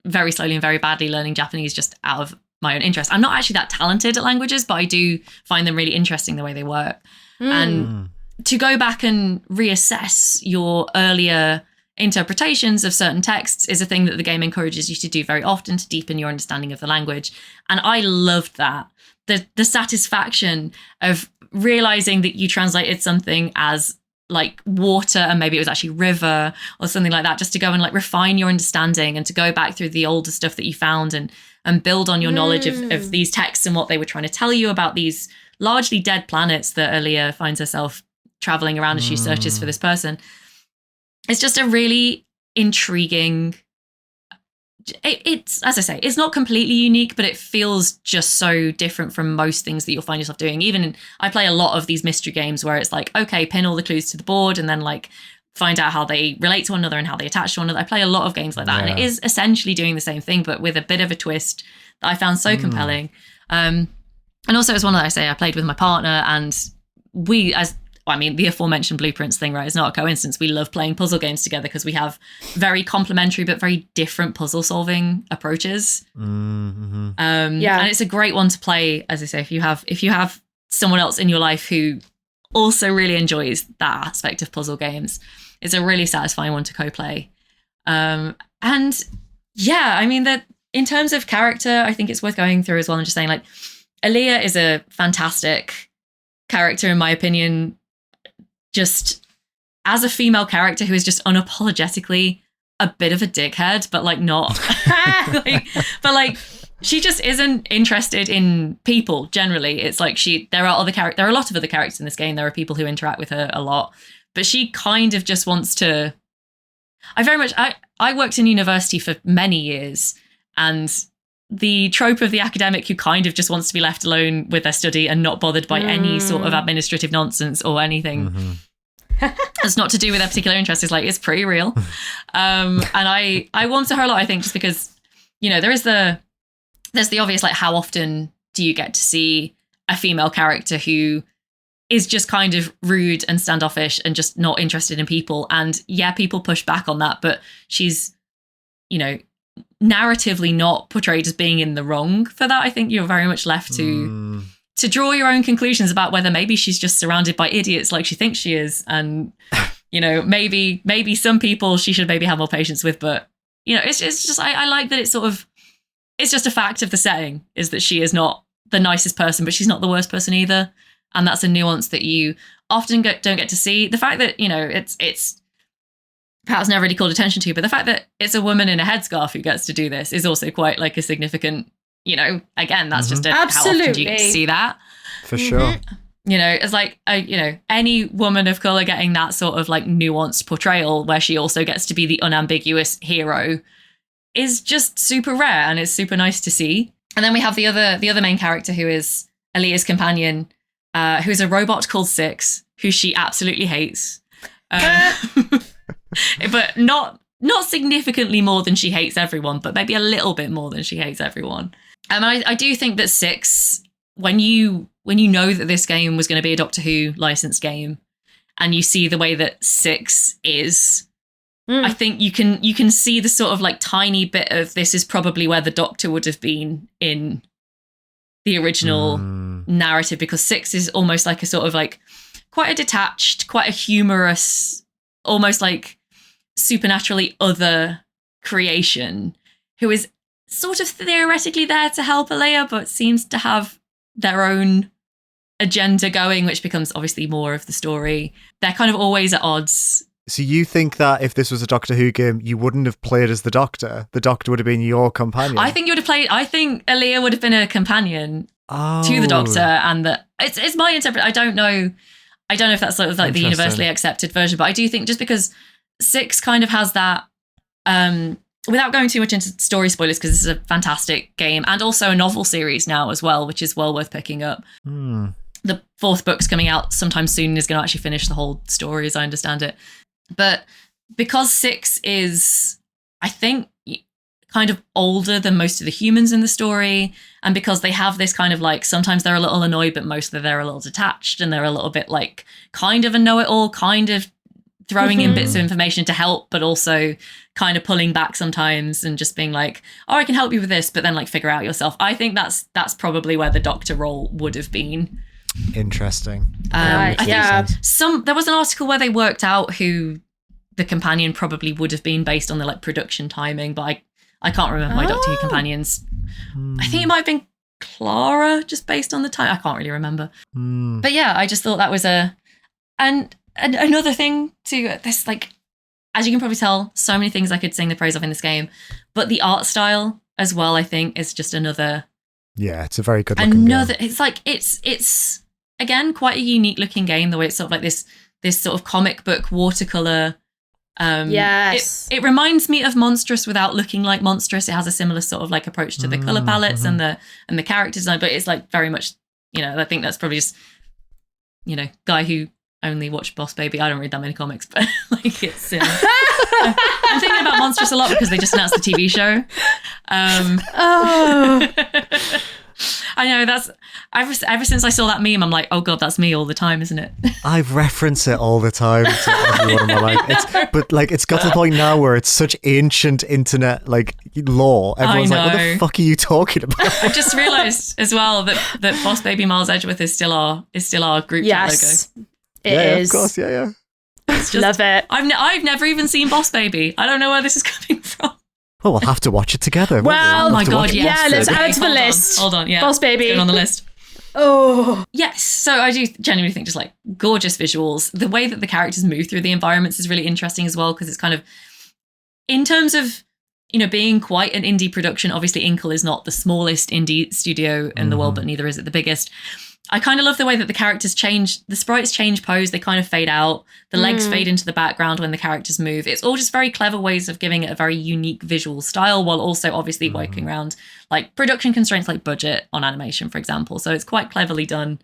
very slowly and very badly learning Japanese just out of my own interest. I'm not actually that talented at languages, but I do find them really interesting the way they work. And to go back and reassess your earlier interpretations of certain texts is a thing that the game encourages you to do very often to deepen your understanding of the language. And I loved that. The satisfaction of realizing that you translated something as like water and maybe it was actually river or something like that, just to go and like refine your understanding and to go back through the older stuff that you found and build on your knowledge of these texts and what they were trying to tell you about these largely dead planets that Aaliyah finds herself traveling around as she searches for this person. It's just a really intriguing, it's, as I say, it's not completely unique, but it feels just so different from most things that you'll find yourself doing. I play a lot of these mystery games where it's like, okay, pin all the clues to the board and then like find out how they relate to one another and how they attach to one another. I play a lot of games like that, and it is essentially doing the same thing, but with a bit of a twist that I found so compelling. And also, it's one that I played with my partner, and the aforementioned blueprints thing, right? It's not a coincidence. We love playing puzzle games together because we have very complementary but very different puzzle solving approaches. And it's a great one to play, as I say, if you have someone else in your life who also really enjoys that aspect of puzzle games. It's a really satisfying one to co-play. And yeah, I mean, that in terms of character, I think it's worth going through as well and just saying, like, Aaliyah is a fantastic character, in my opinion, just as a female character who is just unapologetically a bit of a dickhead, but like not, but like she just isn't interested in people generally. It's like there are a lot of other characters in this game. There are people who interact with her a lot, but she kind of just wants to. I worked in university for many years, and the trope of the academic who kind of just wants to be left alone with their study and not bothered by any sort of administrative nonsense or anything that's not to do with their particular interest is like, it's pretty real. And I warm to her a lot, I think, just because, you know, there's the obvious, like, how often do you get to see a female character who is just kind of rude and standoffish and just not interested in people? And yeah, people push back on that, but she's, you know, narratively not portrayed as being in the wrong for that. I think you're very much left to draw your own conclusions about whether maybe she's just surrounded by idiots like she thinks she is, and you know, maybe some people she should maybe have more patience with. But you know, it's just I like that it's sort of, it's just a fact of the setting is that she is not the nicest person, but she's not the worst person either, and that's a nuance that you often don't get to see. The fact that, you know, it's perhaps never really called attention to, but the fact that it's a woman in a headscarf who gets to do this is also quite like a significant, you know, again, that's just how often do you get to see that? For sure. You know, it's like, you know, any woman of colour getting that sort of like nuanced portrayal where she also gets to be the unambiguous hero is just super rare, and it's super nice to see. And then we have the other main character, who is Aaliyah's companion, who is a robot called Six, who she absolutely hates. But not significantly more than she hates everyone, but maybe a little bit more than she hates everyone. And I do think that Six, when you know that this game was going to be a Doctor Who licensed game, and you see the way that Six is, I think you can see the sort of like tiny bit of this is probably where the Doctor would have been in the original narrative, because Six is almost like a sort of like quite a detached, quite a humorous, almost like supernaturally other creation who is sort of theoretically there to help Aaliyah, but seems to have their own agenda going, which becomes obviously more of the story. They're kind of always at odds. So you think that if this was a Doctor Who game, you wouldn't have played as the Doctor? The Doctor would have been your companion? I think Aaliyah would have been a companion to the Doctor, and that it's my interpretation. I don't know if that's sort of like the universally accepted version, but I do think just because 6 kind of has that, without going too much into story spoilers, because this is a fantastic game and also a novel series now as well, which is well worth picking up. The 4th book's coming out sometime soon and is going to actually finish the whole story as I understand it. But because 6 is, I think, kind of older than most of the humans in the story, and because they have this kind of like, sometimes they're a little annoyed, but mostly they're a little detached, and they're a little bit like kind of a know-it-all, kind of throwing in bits of information to help, but also kind of pulling back sometimes and just being like, oh, I can help you with this, but then like figure out yourself. I think that's probably where the doctor role would have been. Interesting. I think there was an article where they worked out who the companion probably would have been based on the like production timing, but I can't remember my Doctor Who companions. I think it might have been Clara, just based on the time. I can't really remember. But yeah, I just thought that was and another thing to this, like, as you can probably tell, so many things I could sing the praise of in this game, but the art style as well, I think, is just another. Yeah, it's a very good looking game. It's like it's again quite a unique looking game. The way it's sort of like this sort of comic book watercolor. Yes, it reminds me of Monstrous without looking like Monstrous. It has a similar sort of like approach to the color palettes and the character design, but it's like very much, I think that's probably just, guy who only watched Boss Baby. I don't read that many comics, but like it's. I'm thinking about Monstrous a lot because they just announced the TV show. I know, that's ever since I saw that meme, I'm like, oh god, that's me all the time, isn't it? I reference it all the time to everyone in my life. It's got to the point now where it's such ancient internet like lore. Everyone's like, what the fuck are you talking about? I just realised as well that Boss Baby Miles Edgeworth is still our group chat logo. It is. Of course, yeah. Just, love it. I've never even seen Boss Baby. I don't know where this is coming from. Well, we'll have to watch it together. Well, oh my god, yes. Yeah, let's add it to the list. Hold on, yeah. Boss Baby. It's going on the list. Oh. Yes, so I do genuinely think just like gorgeous visuals. The way that the characters move through the environments is really interesting as well, because it's kind of, in terms of, being quite an indie production, obviously Inkle is not the smallest indie studio in the world, but neither is it the biggest. I kind of love the way that the characters change, the sprites change pose, they kind of fade out, the legs fade into the background when the characters move. It's all just very clever ways of giving it a very unique visual style, while also obviously working around like production constraints like budget on animation, for example. So it's quite cleverly done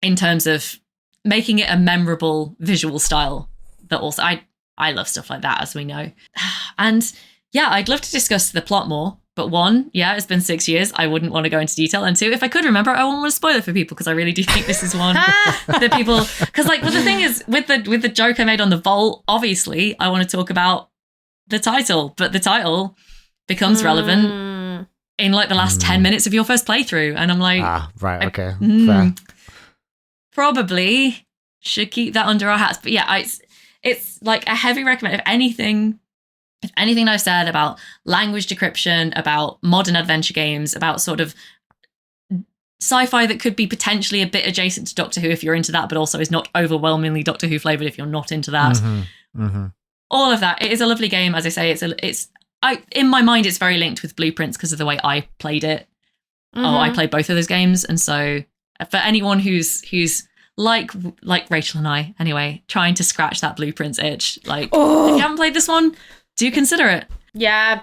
in terms of making it a memorable visual style that also, I love stuff like that, as we know. And yeah, I'd love to discuss the plot more. But 1, yeah, it's been 6 years. I wouldn't want to go into detail. And 2, if I could remember, I wouldn't want to spoil it for people, because I really do think this is one that people. Because but the thing is, with the joke I made on the Vault, obviously I want to talk about the title, but the title becomes relevant in like the last 10 minutes of your first playthrough, and I'm like, right, okay, fair. Probably should keep that under our hats. But yeah, it's like a heavy recommend. If anything I've said about language decryption, about modern adventure games, about sort of sci-fi that could be potentially a bit adjacent to Doctor Who if you're into that, but also is not overwhelmingly Doctor Who flavored if you're not into that. All of that. It is a lovely game. As I say, in my mind, it's very linked with Blueprints because of the way I played it. I played both of those games. And so for anyone who's like Rachel and I, anyway, trying to scratch that Blueprints itch, like if you haven't played this one, do consider it. Yeah,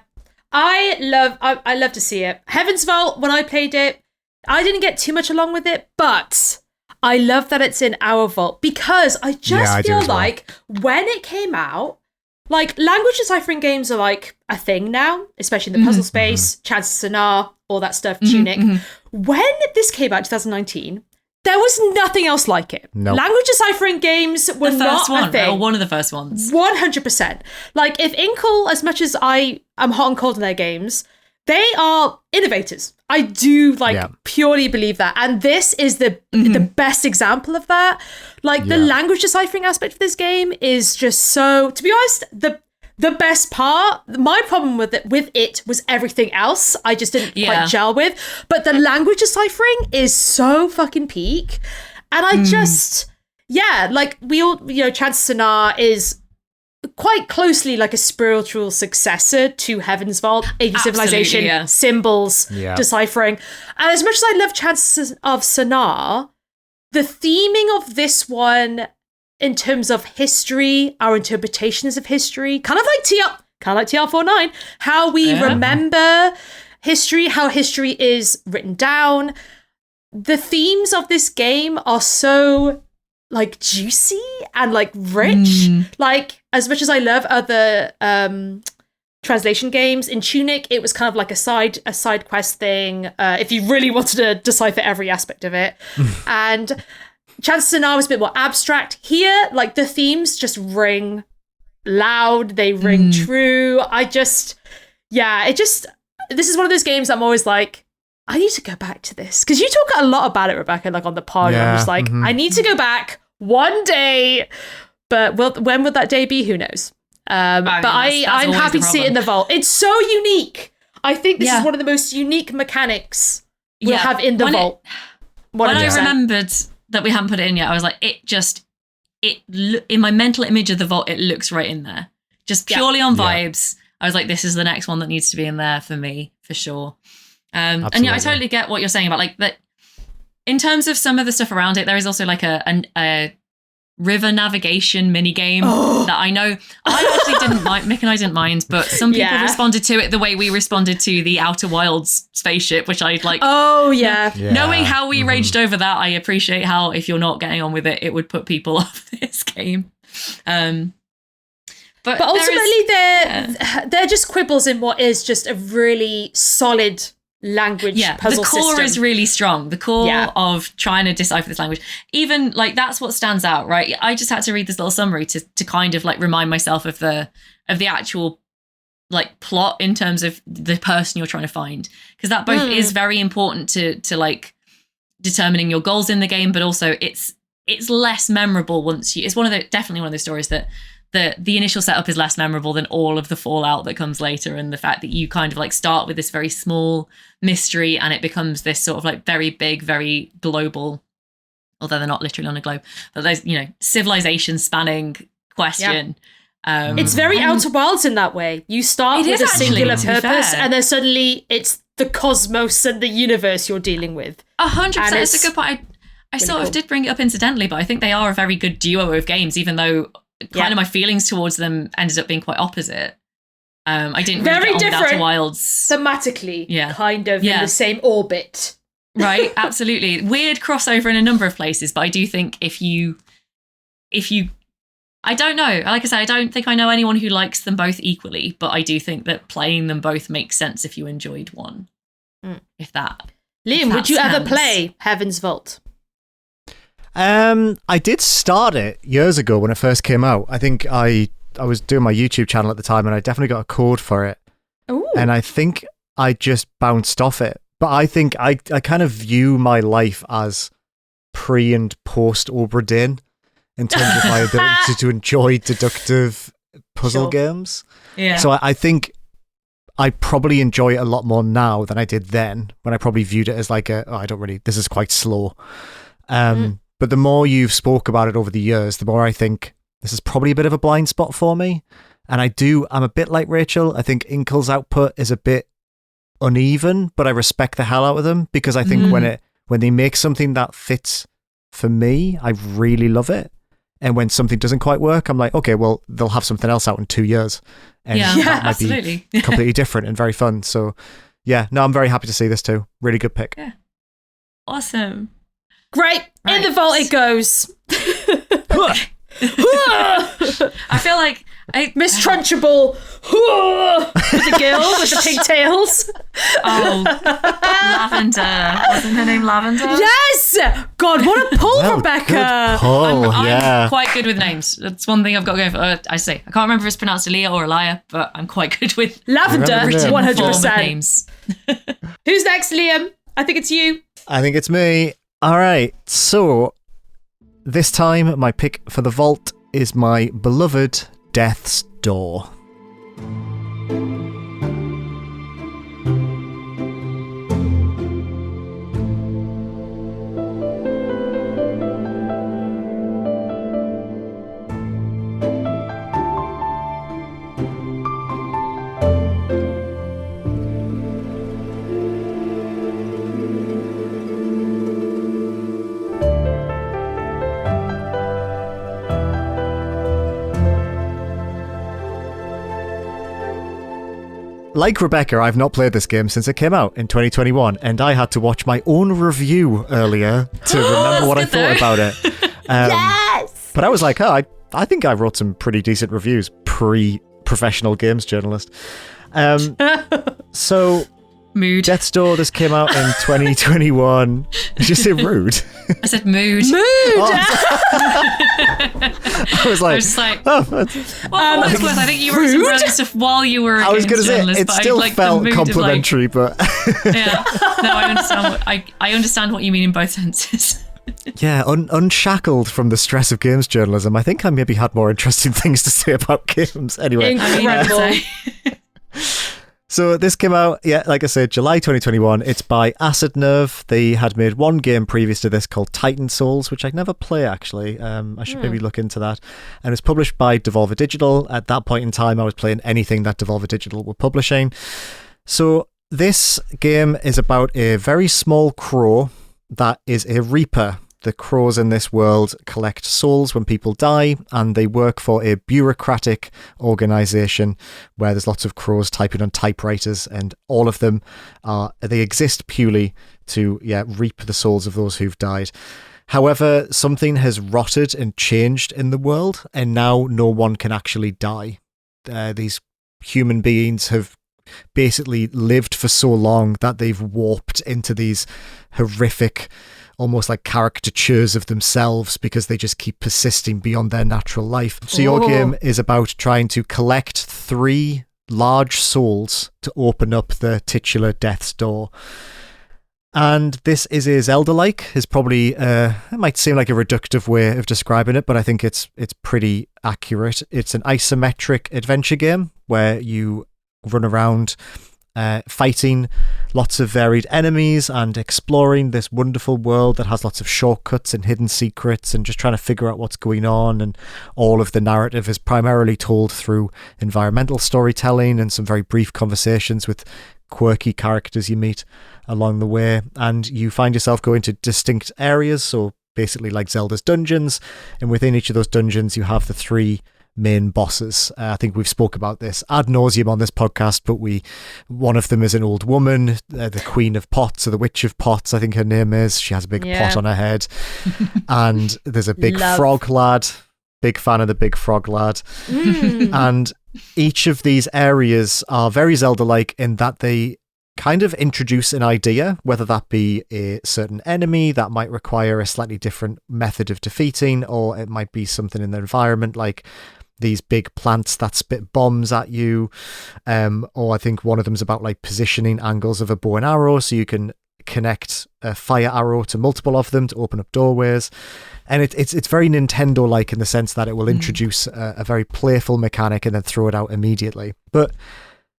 I love to see it. Heaven's Vault, when I played it, I didn't get too much along with it, but I love that it's in our vault, because I just feel like when it came out, like language deciphering games are like a thing now, especially in the puzzle space, Chances Sonar, all that stuff, Tunic. When this came out in 2019, there was nothing else like it. Nope. Language deciphering games were not a thing. Or one of the first ones. 100%. Like, if Inkle, as much as I am hot and cold in their games, they are innovators. I do, purely believe that. And this is the best example of that. Like, the language deciphering aspect of this game is just so... To be honest, the best part, my problem with it was everything else I just didn't quite gel with. But the language deciphering is so fucking peak. And I just, like we all, Chances Sonar is quite closely like a spiritual successor to Heaven's Vault, Age of Civilization, symbols, deciphering. And as much as I love Chances of Sonar, the theming of this one in terms of history, our interpretations of history, kind of like TR49, how we remember history, how history is written down. The themes of this game are so like juicy and like rich. Like, as much as I love other translation games, in Tunic it was kind of like a side quest thing, if you really wanted to decipher every aspect of it. And Chances of Sonar was a bit more abstract. Here, like, the themes just ring loud, they ring true. This is one of those games I'm always like, I need to go back to this. Because you talk a lot about it, Rebecca, like on the pod. I'm just like, I need to go back one day. But when will that day be? Who knows? I'm happy to see it in the vault. It's so unique. I think this is one of the most unique mechanics we'll have in the vault. When I remembered that we hadn't put it in yet, I was like, in my mental image of the vault, it looks right in there. Just purely on vibes. I was like, this is the next one that needs to be in there for me, for sure. And I totally get what you're saying about like that. In terms of some of the stuff around it, there is also like a river navigation mini game that I know I actually didn't mind. Mick and I didn't mind, but some people responded to it the way we responded to the Outer Wilds spaceship, which I like. Knowing how we raged over that, I appreciate how if you're not getting on with it, it would put people off this game. But ultimately, they're just quibbles in what is just a really solid language puzzle system. The core is really strong. The core of trying to decipher this language. Even like that's what stands out, right? I just had to read this little summary to kind of like remind myself of the actual like plot in terms of the person you're trying to find, because that both is very important to like determining your goals in the game, but also it's less memorable once you. It's definitely one of those stories that the initial setup is less memorable than all of the fallout that comes later, and the fact that you kind of like start with this very small mystery and it becomes this sort of like very big, very global, although they're not literally on a globe, but there's, civilization spanning question. It's very Outer Wilds in that way. You start with a singular purpose and then suddenly it's the cosmos and the universe you're dealing with. 100%. It's a good point. I really sort of did bring it up incidentally, but I think they are a very good duo of games, even though kind of my feelings towards them ended up being quite opposite. I didn't really very get on different with Outer Wilds thematically, kind of in the same orbit. Right, absolutely. Weird crossover in a number of places, but I do think if you I don't know. Like I said, I don't think I know anyone who likes them both equally, but I do think that playing them both makes sense if you enjoyed one. If that. Liam, would you ever play Heaven's Vault? I did start it years ago when it first came out. I think I was doing my YouTube channel at the time and I definitely got a code for it. Ooh. And I think I just bounced off it. But I think I kind of view my life as pre and post Obra Dinn in terms of my ability to enjoy deductive puzzle games. Yeah. So I think I probably enjoy it a lot more now than I did then, when I probably viewed it as like this is quite slow. But the more you've spoke about it over the years, the more I think this is probably a bit of a blind spot for me. And I'm a bit like Rachel. I think Inkle's output is a bit uneven, but I respect the hell out of them, because I think when they make something that fits for me, I really love it. And when something doesn't quite work, I'm like, okay, well, they'll have something else out in 2 years. And that might be completely different and very fun. So I'm very happy to see this too. Really good pick. Yeah. Awesome. Great. Right. In the vault it goes. I feel like Miss Trunchable with the girl with the pigtails. Oh, Lavender. Wasn't her name Lavender? Yes! God, what a pull, Rebecca. Good pull. I'm quite good with names. That's one thing I've got going for. I can't remember if it's pronounced Aaliyah or Elia, but I'm quite good with Lavender. 100% names. Who's next, Liam? I think it's you. I think it's me. All right, so this time my pick for the vault is my beloved Death's Door. like Rebecca, I've not played this game since it came out in 2021, and I had to watch my own review earlier to remember what I thought about it. Yes! But I was like, I think I wrote some pretty decent reviews pre-professional games journalist. So... Mood. Death's Door, this came out in 2021. Did you say rude? I said mood. Mood! I was like, I think you wrote some brilliant stuff while you were a I was games going to say, journalist, it still felt complimentary, but... Yeah, no, I understand what you mean in both senses. Yeah, unshackled from the stress of games journalism, I think I maybe had more interesting things to say about games. Anyway. Incredible. So this came out, like I said, July 2021. It's by Acid Nerve. They had made one game previous to this called Titan Souls, which I'd never play, actually. I should maybe look into that. And it's published by Devolver Digital. At that point in time, I was playing anything that Devolver Digital were publishing. So this game is about a very small crow that is a reaper. The crows in this world collect souls when people die, and they work for a bureaucratic organization where there's lots of crows typing on typewriters, and all of them they exist purely to reap the souls of those who've died. However, something has rotted and changed in the world, and now no one can actually die. These human beings have basically lived for so long that they've warped into these horrific, almost like caricatures of themselves because they just keep persisting beyond their natural life. So your game is about trying to collect 3 large souls to open up the titular Death's Door. And this is a Zelda-like. Is probably it might seem like a reductive way of describing it, but I think it's pretty accurate. It's an isometric adventure game where you run around fighting lots of varied enemies and exploring this wonderful world that has lots of shortcuts and hidden secrets, and just trying to figure out what's going on. And all of the narrative is primarily told through environmental storytelling and some very brief conversations with quirky characters you meet along the way. And you find yourself going to distinct areas, so basically like Zelda's dungeons, and within each of those dungeons you have the 3 main bosses. I think we've spoke about this ad nauseum on this podcast, but one of them is an old woman, the Queen of Pots, or the Witch of Pots, I think her name is. She has a big pot on her head. And there's a big frog lad. Big fan of the big frog lad. And each of these areas are very Zelda-like in that they kind of introduce an idea, whether that be a certain enemy that might require a slightly different method of defeating, or it might be something in the environment like these big plants that spit bombs at you, or I think one of them is about like positioning angles of a bow and arrow so you can connect a fire arrow to multiple of them to open up doorways. And it's very Nintendo-like in the sense that it will introduce a very playful mechanic and then throw it out immediately. But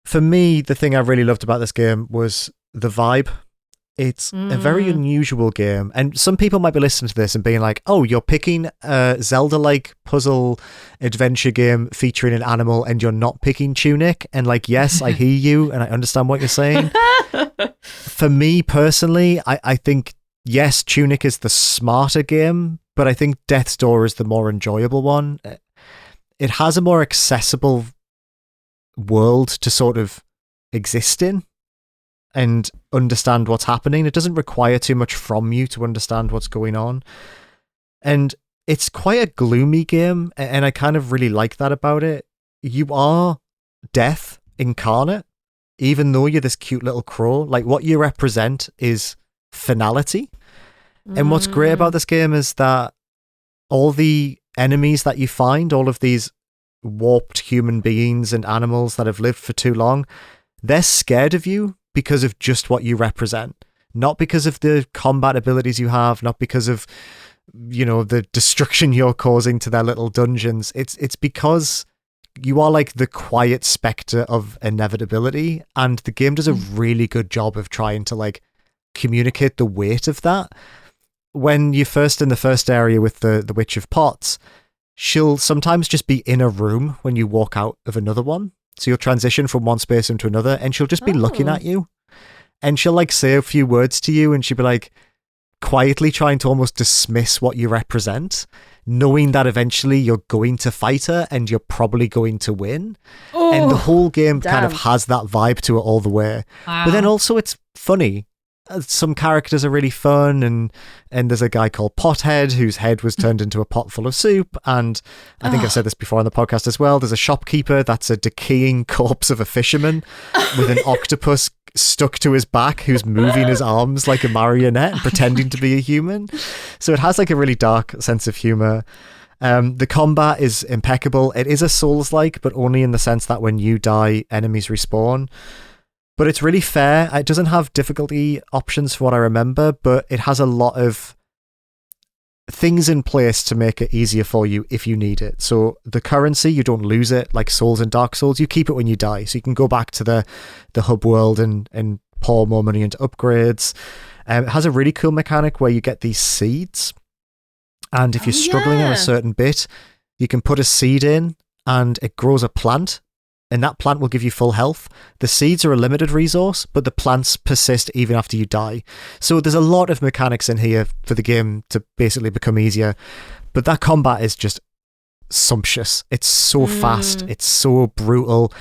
for me, the thing I really loved about this game was the vibe. It's a very unusual game, and some people might be listening to this and being like, oh, you're picking a Zelda-like puzzle adventure game featuring an animal and you're not picking Tunic. And like, yes, I hear you and I understand what you're saying. For me personally, I think, yes, Tunic is the smarter game, but I think Death's Door is the more enjoyable one. It has a more accessible world to sort of exist in and understand what's happening. It doesn't require too much from you to understand what's going on. And it's quite a gloomy game, and I kind of really like that about it. You are death incarnate, even though you're this cute little crow. Like, what you represent is finality. And what's great about this game is that all the enemies that you find, all of these warped human beings and animals that have lived for too long, they're scared of you because of just what you represent, not because of the combat abilities you have, not because of, you know, the destruction you're causing to their little dungeons. It's because you are like the quiet spectre of inevitability, and the game does a really good job of trying to like communicate the weight of that. When you're first in the first area with the Witch of Pots, she'll sometimes just be in a room when you walk out of another one. So you'll transition from one space into another, and she'll just be looking at you, and she'll like say a few words to you, and she'll be like, quietly trying to almost dismiss what you represent, knowing that eventually you're going to fight her and you're probably going to win. And the whole game kind of has that vibe to it all the way. Wow. But then also it's funny. Some characters are really fun, and there's a guy called Pothead whose head was turned into a pot full of soup, and I think I've said this before on the podcast as well. There's a shopkeeper that's a decaying corpse of a fisherman with an octopus stuck to his back who's moving his arms like a marionette and pretending to be a human. So it has like a really dark sense of humor. The combat is impeccable. It is a Souls-like, but only in the sense that when you die, enemies respawn. But it's really fair. It doesn't have difficulty options for what I remember, but it has a lot of things in place to make it easier for you if you need it. So the currency, you don't lose it like Souls and Dark Souls. You keep it when you die. So you can go back to the hub world and pour more money into upgrades. It has a really cool mechanic where you get these seeds. And if you're struggling on a certain bit, you can put a seed in and it grows a plant. And that plant will give you full health. The seeds are a limited resource, but the plants persist even after you die. So there's a lot of mechanics in here for the game to basically become easier. But that combat is just sumptuous. It's so fast. It's so brutal.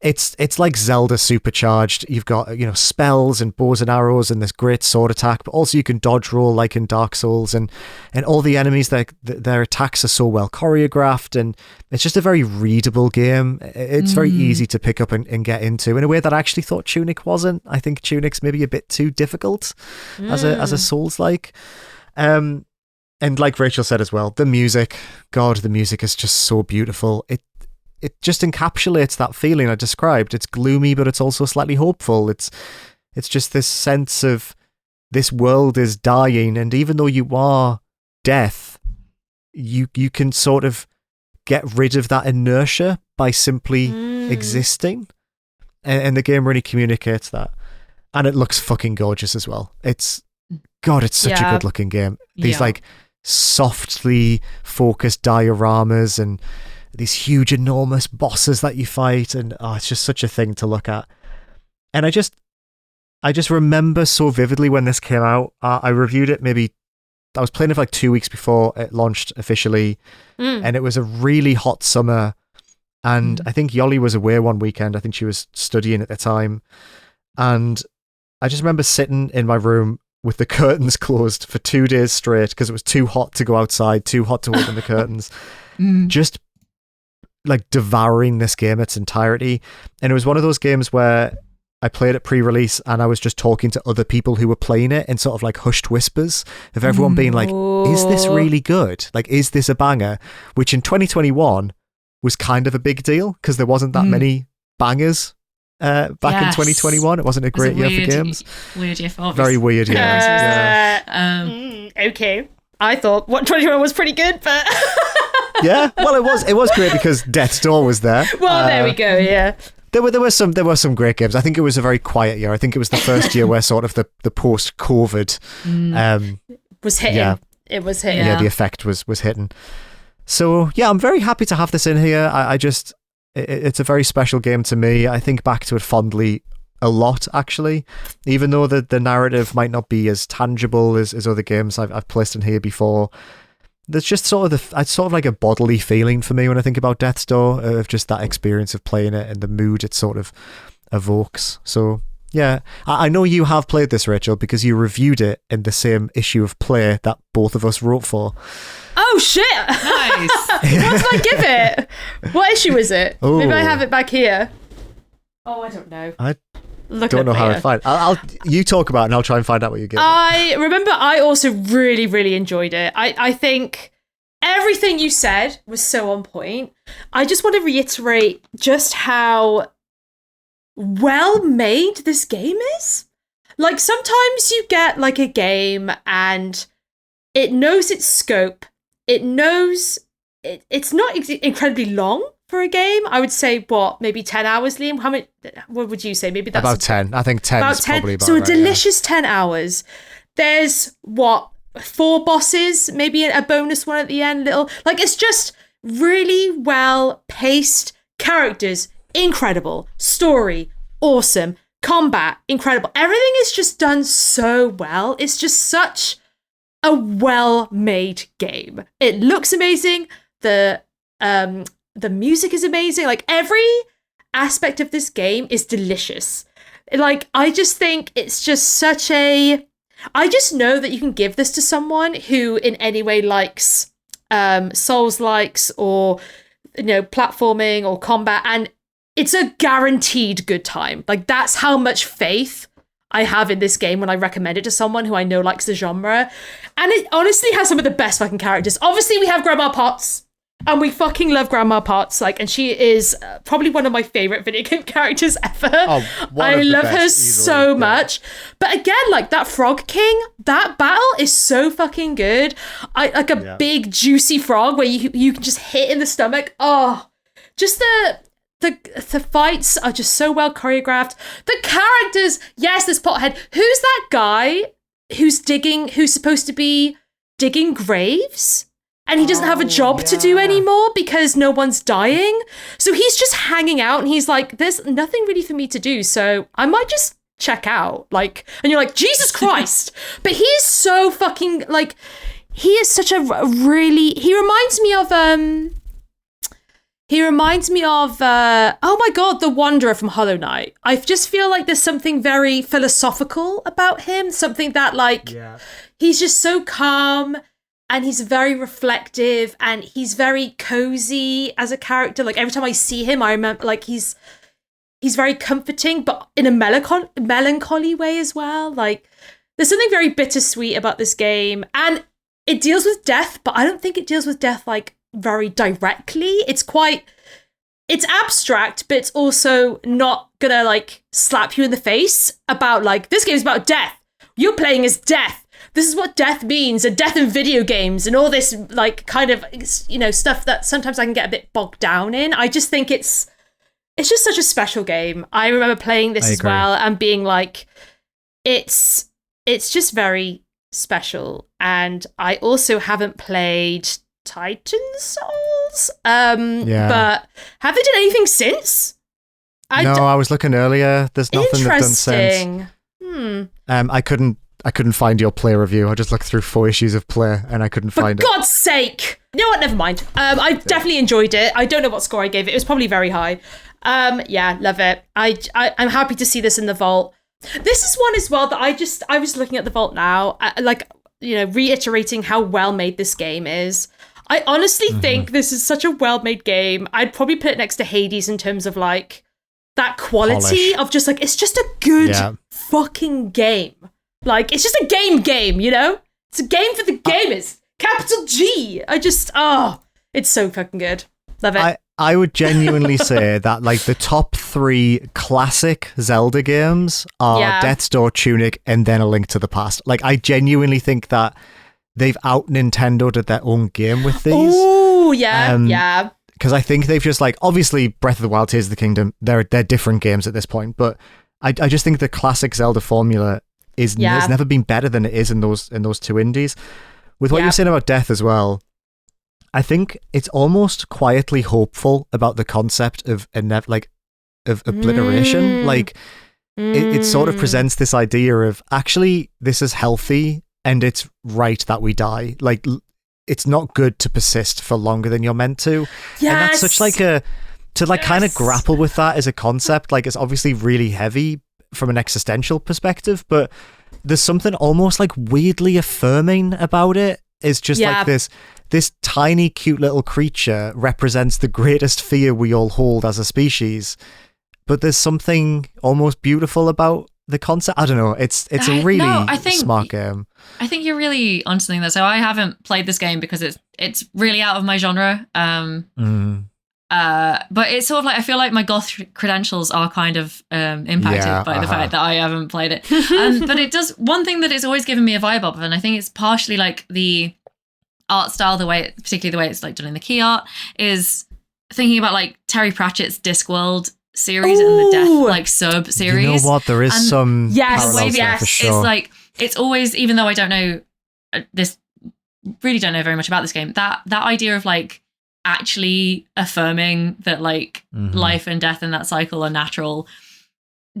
It's like Zelda supercharged. You've got, you know, spells and bows and arrows and this great sword attack, but also you can dodge roll like in Dark Souls, and all the enemies, their attacks are so well choreographed, and it's just a very readable game. It's very easy to pick up and get into in a way that I actually thought Tunic wasn't. I think Tunic's maybe a bit too difficult as a Souls-like. And like Rachel said as well, the music is just so beautiful. It just encapsulates that feeling I described. It's gloomy, but it's also slightly hopeful. It's just this sense of this world is dying, and even though you are death, you can sort of get rid of that inertia by simply existing. And the game really communicates that. And it looks fucking gorgeous as well. It's such a good looking game. These like softly focused dioramas and these huge, enormous bosses that you fight, and it's just such a thing to look at. And I just remember so vividly when this came out. I reviewed it I was playing it for like 2 weeks before it launched officially, and it was a really hot summer, and I think Yoli was away one weekend. I think she was studying at the time, and I just remember sitting in my room with the curtains closed for 2 days straight because it was too hot to go outside, too hot to open the curtains. Just like devouring this game its entirety. And it was one of those games where I played it pre-release and I was just talking to other people who were playing it in sort of like hushed whispers of everyone being like, is this really good? Like, is this a banger? Which in 2021 was kind of a big deal because there wasn't that many bangers back in 2021. It wasn't a great year for games. Weird year for Very weird year. Okay. I thought 2021 was pretty good, but... Yeah, well, it was great because Death's Door was there. Well, there we go. Yeah, there were some great games. I think it was a very quiet year. I think it was the first year where sort of the post-COVID was hitting. Yeah, it was hitting. Yeah, the effect was hitting. So yeah, I'm very happy to have this in here. It's a very special game to me. I think back to it fondly a lot, actually, even though the narrative might not be as tangible as other games I've placed in here before. There's just sort of like a bodily feeling for me when I think about Death's Door, of just that experience of playing it and the mood it sort of evokes. So yeah, I know you have played this, Rachel, because you reviewed it in the same issue of Play that both of us wrote for. Oh shit! Nice. What did I give it? What issue is it? Ooh. Maybe I have it back here. Oh, I don't know. Don't know how to find it. You talk about it and I'll try and find out what you give it. I remember I also really, really enjoyed it. I think everything you said was so on point. I just want to reiterate just how well made this game is. Like, sometimes you get like a game and it knows its scope. It knows it's not incredibly long for a game. I would say, maybe 10 hours, Liam? What would you say? Maybe that's... About 10. I think 10 is probably about So right, a delicious 10 hours. There's, 4 bosses? Maybe a bonus one at the end? Like, it's just really well-paced. Characters, incredible. Story, awesome. Combat, incredible. Everything is just done so well. It's just such a well-made game. It looks amazing. The music is amazing. Like, every aspect of this game is delicious. Like, I just think it's just such a... I just know that you can give this to someone who in any way likes Souls-likes or, you know, platforming or combat, and it's a guaranteed good time. Like, that's how much faith I have in this game when I recommend it to someone who I know likes the genre. And it honestly has some of the best fucking characters. Obviously, we have Grandma Potts, and we fucking love Grandma Potts. Like, and she is probably one of my favorite video game characters ever. Oh, I love her so much. But again, like, that Frog King, that battle is so fucking good. Like a big juicy frog where you can just hit in the stomach. Oh, just the fights are just so well choreographed. The characters, yes, this pothead. Who's that guy who's supposed to be digging graves? And he doesn't have a job to do anymore because no one's dying. So he's just hanging out and he's like, there's nothing really for me to do. So I might just check out. Like, and you're like, Jesus Christ. But he's so fucking, like, he is such a really, he reminds me of, oh my God, the Wanderer from Hollow Knight. I just feel like there's something very philosophical about him. Something that, like, he's just so calm and he's very reflective and he's very cozy as a character. Like, every time I see him, I remember, like, he's very comforting, but in a melancholy way as well. Like, there's something very bittersweet about this game. And it deals with death, but I don't think it deals with death, like, very directly. It's abstract, but it's also not gonna, like, slap you in the face about, like, this game's about death. You're playing as death. This is what death means, and death in video games, and all this, like, kind of, you know, stuff that sometimes I can get a bit bogged down in. I just think it's just such a special game. I remember playing this as well and being like, it's just very special. And I also haven't played Titan Souls, but have they done anything since? I was looking earlier. There's nothing they've done since. I couldn't find your play review. I just looked through 4 issues of play and I couldn't find it. For God's sake! You know what? Never mind. I definitely enjoyed it. I don't know what score I gave it. It was probably very high. Yeah, love it. I'm happy to see this in the vault. This is one as well that I was looking at the vault now, like, you know, reiterating how well made this game is. I honestly think this is such a well-made game. I'd probably put it next to Hades in terms of, like, that quality of just, like, it's just a good fucking game. Like, it's just a game, you know? It's a game for the gamers. Capital G. It's so fucking good. Love it. I would genuinely say that, like, the top 3 classic Zelda games are Death's Door, Tunic, and then A Link to the Past. Like, I genuinely think that they've out-Nintendo'd their own game with these. Oh, yeah. Because I think they've just, like, obviously Breath of the Wild, Tears of the Kingdom, they're different games at this point, but I just think the classic Zelda formula has never been better than it is in those 2 indies. With what you're saying about death as well, I think it's almost quietly hopeful about the concept of obliteration. Like, it sort of presents this idea of, actually, this is healthy and it's right that we die. Like, it's not good to persist for longer than you're meant to. Yes. And that's such like kind of grapple with that as a concept. Like, it's obviously really heavy from an existential perspective, but there's something almost like weirdly affirming about it. It's just like this tiny cute little creature represents the greatest fear we all hold as a species, but there's something almost beautiful about the concept. I don't know, it's a really smart game. I think you're really onto something there. So I haven't played this game because it's really out of my genre. But it's sort of like, I feel like my goth credentials are kind of impacted by the fact that I haven't played it. But it does, one thing that it's always given me a vibe of, and I think it's partially like the art style, particularly the way it's like done in the key art, is thinking about like Terry Pratchett's Discworld series and the Death like sub series. You know what? There is some parallels there for sure. It's like, it's always, even though I don't know really don't know very much about this game, that idea of like actually affirming that like life and death and that cycle are natural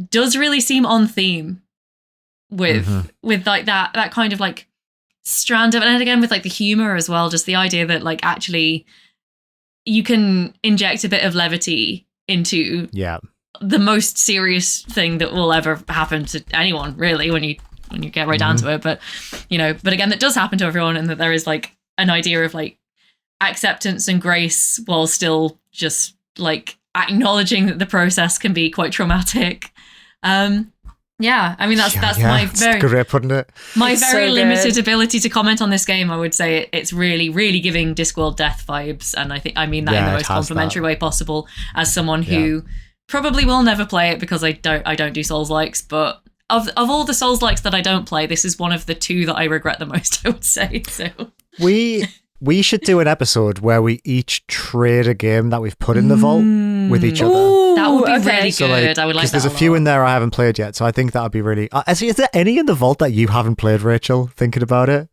does really seem on theme with like that kind of like strand of, and again with like the humor as well, just the idea that like actually you can inject a bit of levity into the most serious thing that will ever happen to anyone, really, when you get right down to it. But but again, that does happen to everyone, and that there is like an idea of like acceptance and grace while still just like acknowledging that the process can be quite traumatic. Yeah, I mean that's my very good way of putting it. My very limited ability to comment on this game. I would say it's really, really giving Discworld Death vibes, and I mean that in the most complimentary way possible. As someone who probably will never play it because I don't do Souls likes, but of all the Souls likes that I don't play, this is one of the two that I regret the most. I would say so. We should do an episode where we each trade a game that we've put in the vault with each other. Ooh, that would be really good. So like, I would like that. Because there's a few in there I haven't played yet, so I think that would be really... Is there any in the vault that you haven't played, Rachel, thinking about it?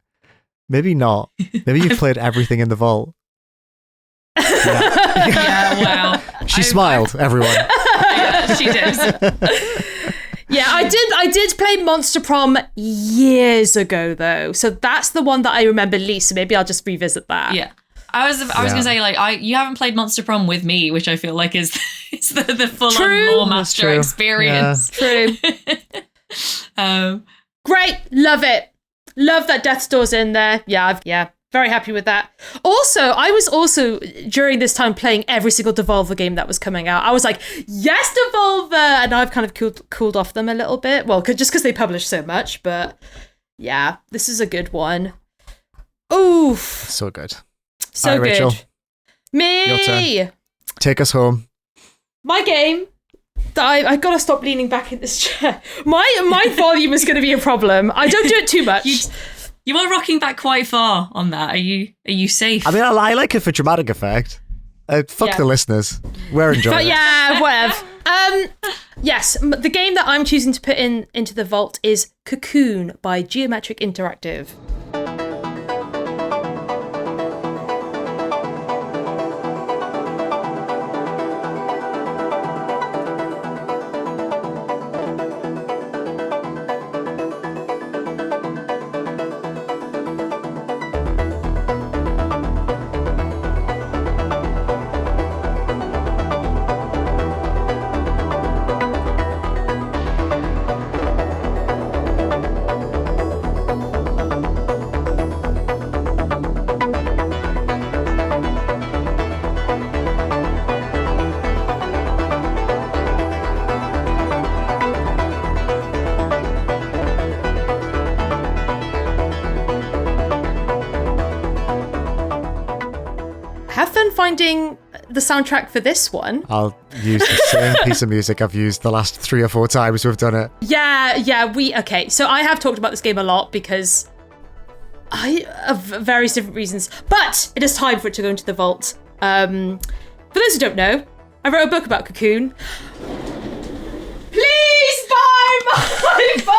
Maybe not. Maybe you've played everything in the vault. Yeah, wow. She smiled, everyone. Yeah, she did. Yeah, I did play Monster Prom years ago though, so that's the one that I remember least. So maybe I'll just revisit that. Yeah, I was gonna say like you haven't played Monster Prom with me, which I feel like is the full on lore master experience. Yeah. True. Great, love it. Love that Death's Door's in there. Yeah. Very happy with that. Also, I was also, during this time, playing every single Devolver game that was coming out. I was like, yes, Devolver! And now I've kind of cooled off them a little bit. Well, just because they publish so much. But yeah, this is a good one. Oof. So good. So right, good. Rachel, Me! your turn. Take us home. My game. I got to stop leaning back in this chair. My volume is going to be a problem. I don't do it too much. You are rocking back quite far on that. Are you safe? I mean, I like it for dramatic effect. Fuck the listeners. We're enjoying it. Yeah, whatever. Yes, the game that I'm choosing to put into the vault is Cocoon by Geometric Interactive. Finding the soundtrack for this one. I'll use the same piece of music I've used the last 3 or 4 times we've done it. Okay, so I have talked about this game a lot because of various different reasons, but it is time for it to go into the vault. For those who don't know, I wrote a book about Cocoon. Please buy my book!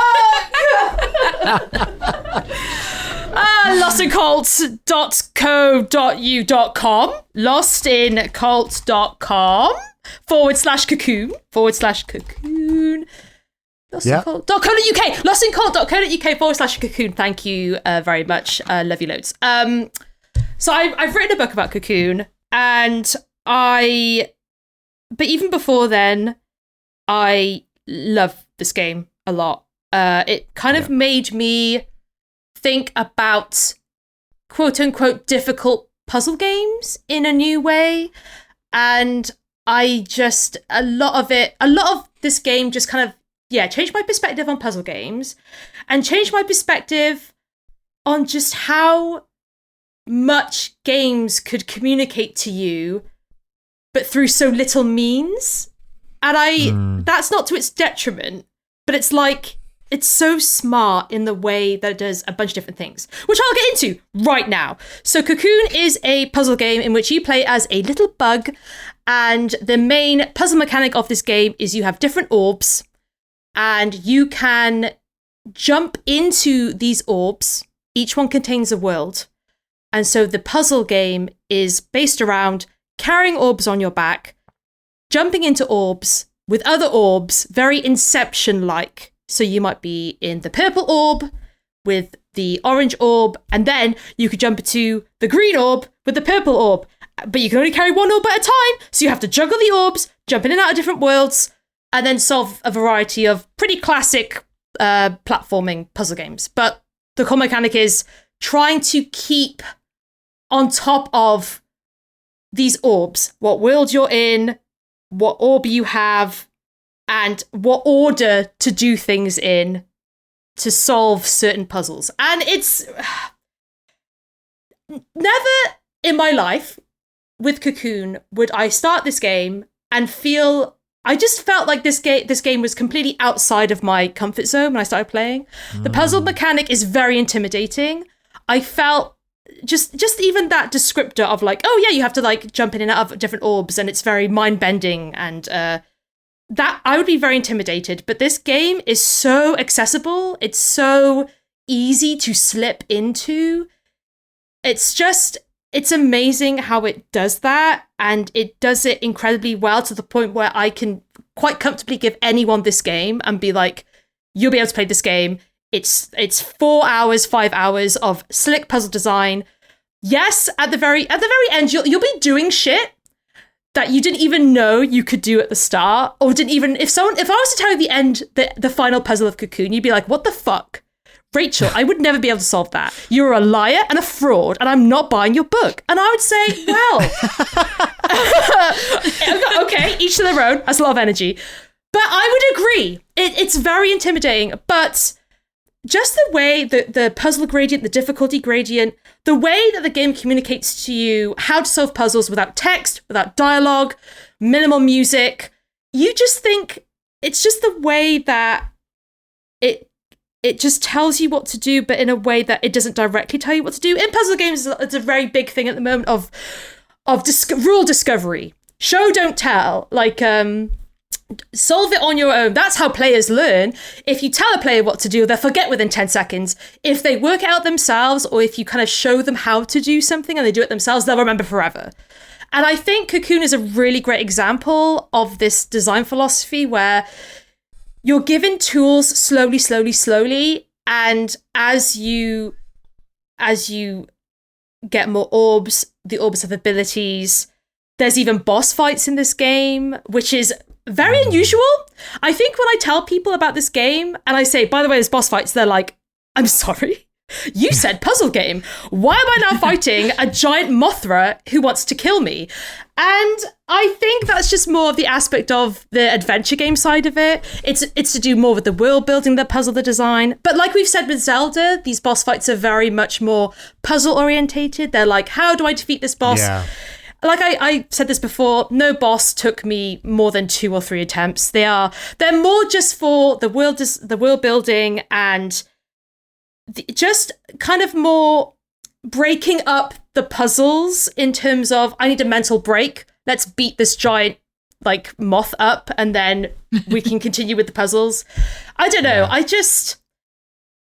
lostincult.co.u.com lostincult.com/cocoon lostincult.co.uk Thank you very much. Love you loads. So I've written a book about Cocoon, but even before then I love this game a lot. It kind of made me think about quote unquote difficult puzzle games in a new way, and a lot of this game just kind of changed my perspective on puzzle games and changed my perspective on just how much games could communicate to you but through so little means. And that's not to its detriment, but it's like it's so smart in the way that it does a bunch of different things, which I'll get into right now. So Cocoon is a puzzle game in which you play as a little bug, and the main puzzle mechanic of this game is you have different orbs, and you can jump into these orbs. Each one contains a world. And so the puzzle game is based around carrying orbs on your back, jumping into orbs with other orbs, very Inception-like. So you might be in the purple orb with the orange orb, and then you could jump into the green orb with the purple orb. But you can only carry one orb at a time, so you have to juggle the orbs, jump in and out of different worlds, and then solve a variety of pretty classic platforming puzzle games. But the core mechanic is trying to keep on top of these orbs, what world you're in, what orb you have, and what order to do things in to solve certain puzzles. And it's never in my life with Cocoon would I start this game and I just felt like this game was completely outside of my comfort zone when I started playing. The puzzle mechanic is very intimidating. I felt just even that descriptor of like, oh yeah, you have to like jump in and out of different orbs and it's very mind-bending and that I would be very intimidated. But this game is so accessible. It's so easy to slip into. It's amazing how it does that, and it does it incredibly well to the point where I can quite comfortably give anyone this game and be like, you'll be able to play this game. It's 4 hours, 5 hours of slick puzzle design. Yes, at the very end, you'll be doing shit that you didn't even know you could do at the start, or didn't even if I was to tell you the final puzzle of Cocoon, you'd be like, what the fuck? Rachel, I would never be able to solve that. You're a liar and a fraud, and I'm not buying your book. And I would say, well, okay, each to their own. That's a lot of energy. But I would agree. It's very intimidating. But just the way that the puzzle gradient, the difficulty gradient, the way that the game communicates to you how to solve puzzles without text, without dialogue, minimal music, you just think it's just the way that it just tells you what to do, but in a way that it doesn't directly tell you what to do. In puzzle games, it's a very big thing at the moment of rule discovery. Show, don't tell. Like, solve it on your own. That's how players learn. If you tell a player what to do, they'll forget within 10 seconds. If they work it out themselves, or if you kind of show them how to do something and they do it themselves, they'll remember forever. And I think Cocoon is a really great example of this design philosophy where you're given tools slowly, and as you get more orbs, the orbs have abilities. There's even boss fights in this game, which is very unusual. I think when I tell people about this game and I say, by the way, there's boss fights, they're like, I'm sorry? You said puzzle game. Why am I now fighting a giant Mothra who wants to kill me? And I think that's just more of the aspect of the adventure game side of it. It's to do more with the world building, the puzzle, the design. But like we've said with Zelda, these boss fights are very much more puzzle orientated. They're like, how do I defeat this boss? Yeah. Like I said this before, no boss took me more than 2 or 3 attempts. They're more just for the world building and just kind of more breaking up the puzzles in terms of, I need a mental break. Let's beat this giant like moth up and then we can continue with the puzzles. I don't know.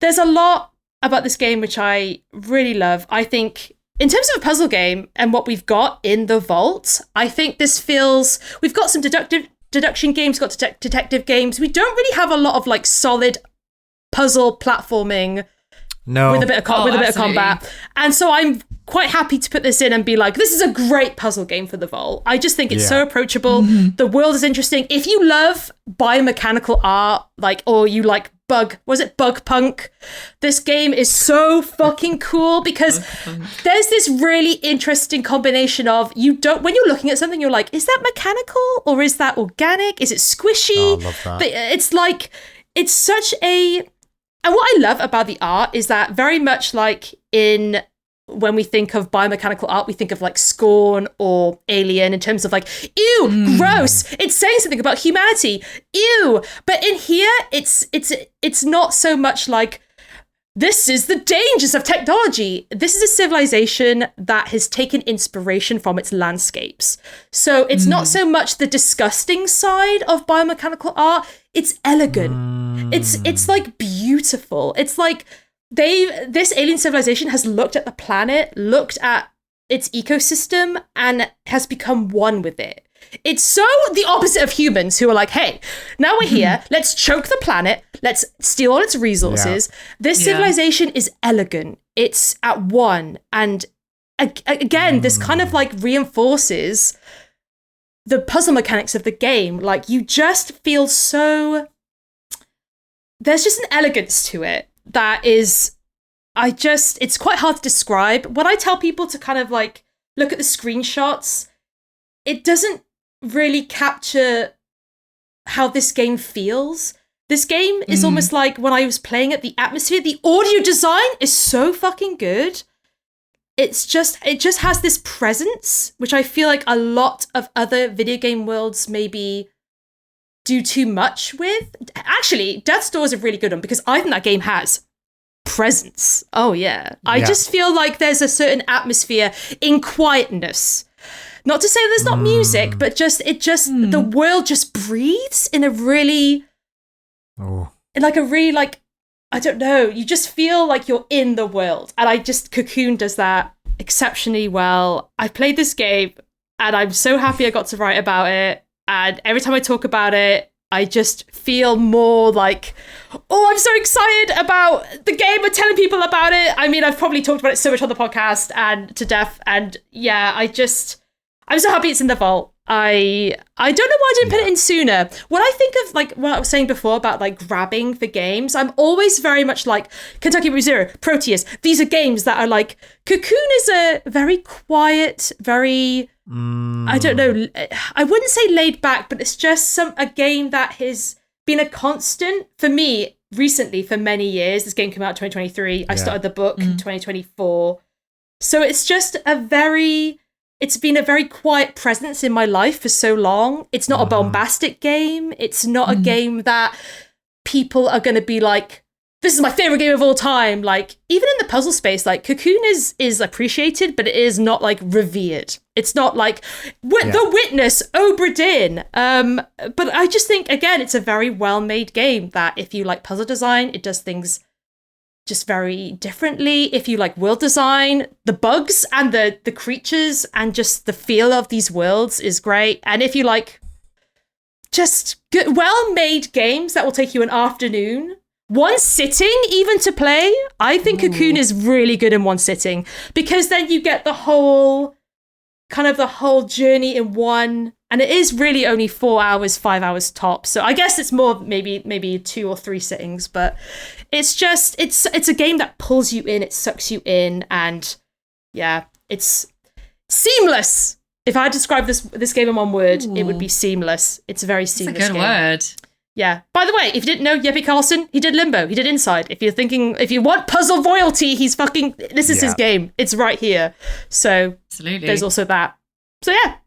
There's a lot about this game which I really love. I think in terms of a puzzle game and what we've got in the vault, I think we've got some deduction games, got detective games. We don't really have a lot of like solid puzzle platforming. No. With a bit of combat. And so I'm quite happy to put this in and be like, this is a great puzzle game for the Vault. I just think it's so approachable. Mm-hmm. The world is interesting. If you love biomechanical art, or you like bug punk, this game is so fucking cool because there's this really interesting combination of when you're looking at something, you're like, is that mechanical or is that organic? Is it squishy? Oh, I love that. But it's such a... And what I love about the art is that very much like when we think of biomechanical art, we think of like Scorn or Alien in terms of like, ew, gross. It's saying something about humanity. Ew. But in here, it's not so much like, this is the dangers of technology. This is a civilization that has taken inspiration from its landscapes. So it's not so much the disgusting side of biomechanical art. It's elegant. It's like beautiful. It's like this alien civilization has looked at the planet, looked at its ecosystem, and has become one with it. it's so the opposite of humans who are like, hey, now we're here, let's choke the planet, let's steal all its resources. This civilization is elegant, it's at one, and again, this kind of like reinforces the puzzle mechanics of the game. Like, you just feel so, there's just an elegance to it that is, it's quite hard to describe. When I tell people to kind of like look at the screenshots, it doesn't really capture how this game feels. This game is almost like when I was playing it, the atmosphere, the audio design is so fucking good. It just has this presence, which I feel like a lot of other video game worlds maybe do too much with. Actually, Death's Door is a really good one because I think that game has presence. Oh yeah. I just feel like there's a certain atmosphere in quietness. Not to say there's not music, but the world just breathes in a really, I don't know, you just feel like you're in the world. And Cocoon does that exceptionally well. I played this game and I'm so happy I got to write about it. And every time I talk about it, I just feel more like, oh, I'm so excited about the game and telling people about it. I mean, I've probably talked about it so much on the podcast and to death. And yeah, I'm so happy it's in the vault. I don't know why I didn't put it in sooner. When I think of like what I was saying before about like grabbing for games, I'm always very much like Kentucky Route Zero, Proteus. These are games that are like, Cocoon is a very quiet, very, I don't know, I wouldn't say laid back, but it's just a game that has been a constant for me recently for many years. This game came out in 2023. I started the book in 2024. So it's just it's been a very quiet presence in my life for so long. It's not a bombastic game. It's not a game that people are going to be like, this is my favorite game of all time. Like, even in the puzzle space, like Cocoon is appreciated, but it is not like revered. It's not like The Witness, Obra Dinn. But I just think, again, it's a very well-made game that if you like puzzle design, it does things just very differently. If you like world design, the bugs and the creatures and just the feel of these worlds is great. And if you like just good, well-made games that will take you an afternoon, one sitting even to play, I think Cocoon is really good in one sitting, because then you get the whole journey in one, and it is really only 4 hours, 5 hours tops. So I guess it's more maybe 2 or 3 sittings, but it's just it's a game that pulls you in, it sucks you in, and yeah, it's seamless. If I describe this game in one word, it would be seamless. It's a very seamless game. That's a good word. Yeah. By the way, if you didn't know, Jeppe Carlsen, he did Limbo, he did Inside. If you want puzzle royalty, this is his game. It's right here. So absolutely, there's also that. So yeah,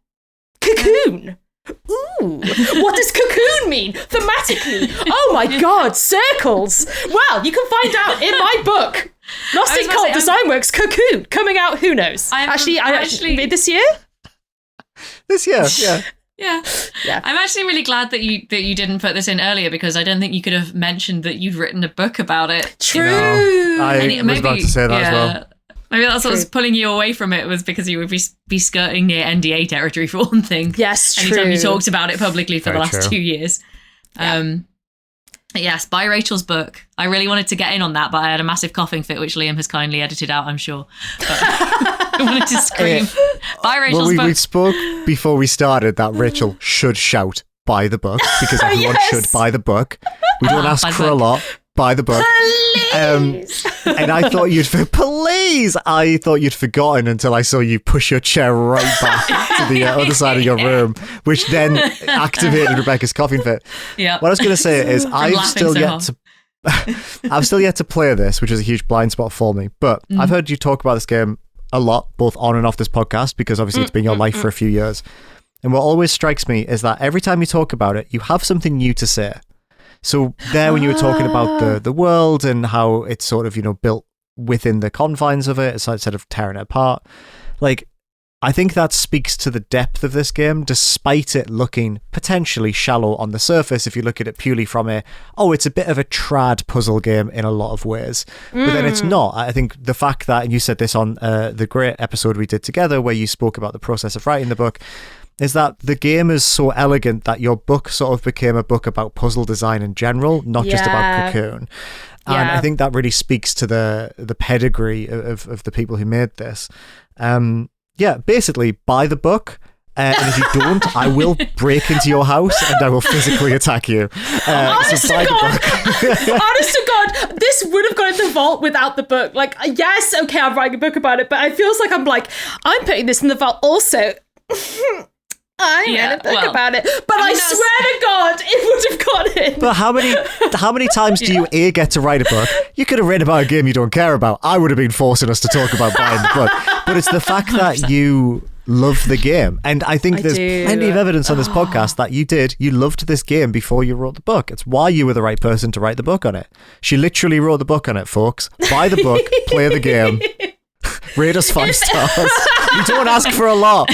Cocoon. Ooh, what does Cocoon mean thematically? Oh my God, circles. Well, you can find out in my book, Gnostic Cult Design Works Cocoon, coming out. Who knows? Actually, this year. This year, yeah. Yeah. I'm actually really glad that you didn't put this in earlier, because I don't think you could have mentioned that you'd written a book about it. True. No, I was about to say that as well. Maybe that's what was pulling you away from it, was because you would be skirting near NDA territory for one thing. Yes, true. Anytime you talked about it publicly for the last 2 years. Yeah. Yes, buy Rachel's book. I really wanted to get in on that, but I had a massive coughing fit, which Liam has kindly edited out, I'm sure. But I wanted to scream. Buy Rachel's book. We spoke before we started that Rachel should shout, buy the book, because everyone should buy the book. We don't ask for a lot. Buy the book. Please. And I thought you'd forgotten until I saw you push your chair right back to the other side of your room, which then activated Rebecca's coughing fit. Yeah. What I was going to say is I've still yet to play this, which is a huge blind spot for me. But I've heard you talk about this game a lot, both on and off this podcast, because obviously it's been your life for a few years. And what always strikes me is that every time you talk about it, you have something new to say. So there, when you were talking about the world and how it's sort of, built within the confines of it, instead of tearing it apart, like, I think that speaks to the depth of this game, despite it looking potentially shallow on the surface if you look at it purely from it's a bit of a trad puzzle game in a lot of ways. But then it's not. I think the fact that, and you said this on the great episode we did together where you spoke about the process of writing the book, is that the game is so elegant that your book sort of became a book about puzzle design in general, not just about Cocoon. And I think that really speaks to the pedigree of the people who made this. Basically, buy the book. And if you don't, I will break into your house and I will physically attack you. Honest to God, this would have gone in the vault without the book. Like, yes, okay, I'm writing a book about it, but it feels like I'm putting this in the vault also. I read a book about it, but I swear to God, it would have gone in. But how many times do you get to write a book? You could have read about a game you don't care about. I would have been forcing us to talk about buying the book, but it's the fact that you love the game, and I think there's plenty of evidence on this podcast that you loved this game before you wrote the book. It's why you were the right person to write the book on it. She literally wrote the book on it, folks. Buy the book, play the game, rate us 5 stars. You don't ask for a lot.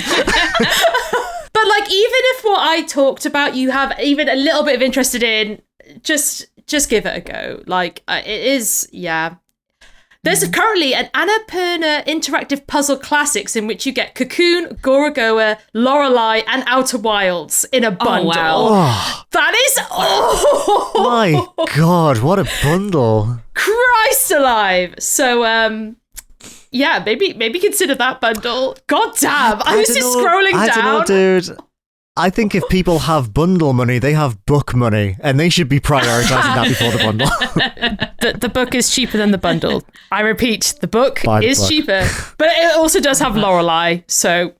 But like, even if what I talked about you have even a little bit of interest in, just give it a go. Like, it is, There's currently an Annapurna interactive puzzle classics in which you get Cocoon, Gorogoa, Lorelei, and Outer Wilds in a bundle. Oh, wow. That is... My God, what a bundle. Christ alive. So, maybe consider that bundle. God damn, I was just scrolling down. I don't know, dude. I think if people have bundle money, they have book money, and they should be prioritizing that before the bundle. The book is cheaper than the bundle. I repeat, the book is cheaper, but it also does have Lorelei, so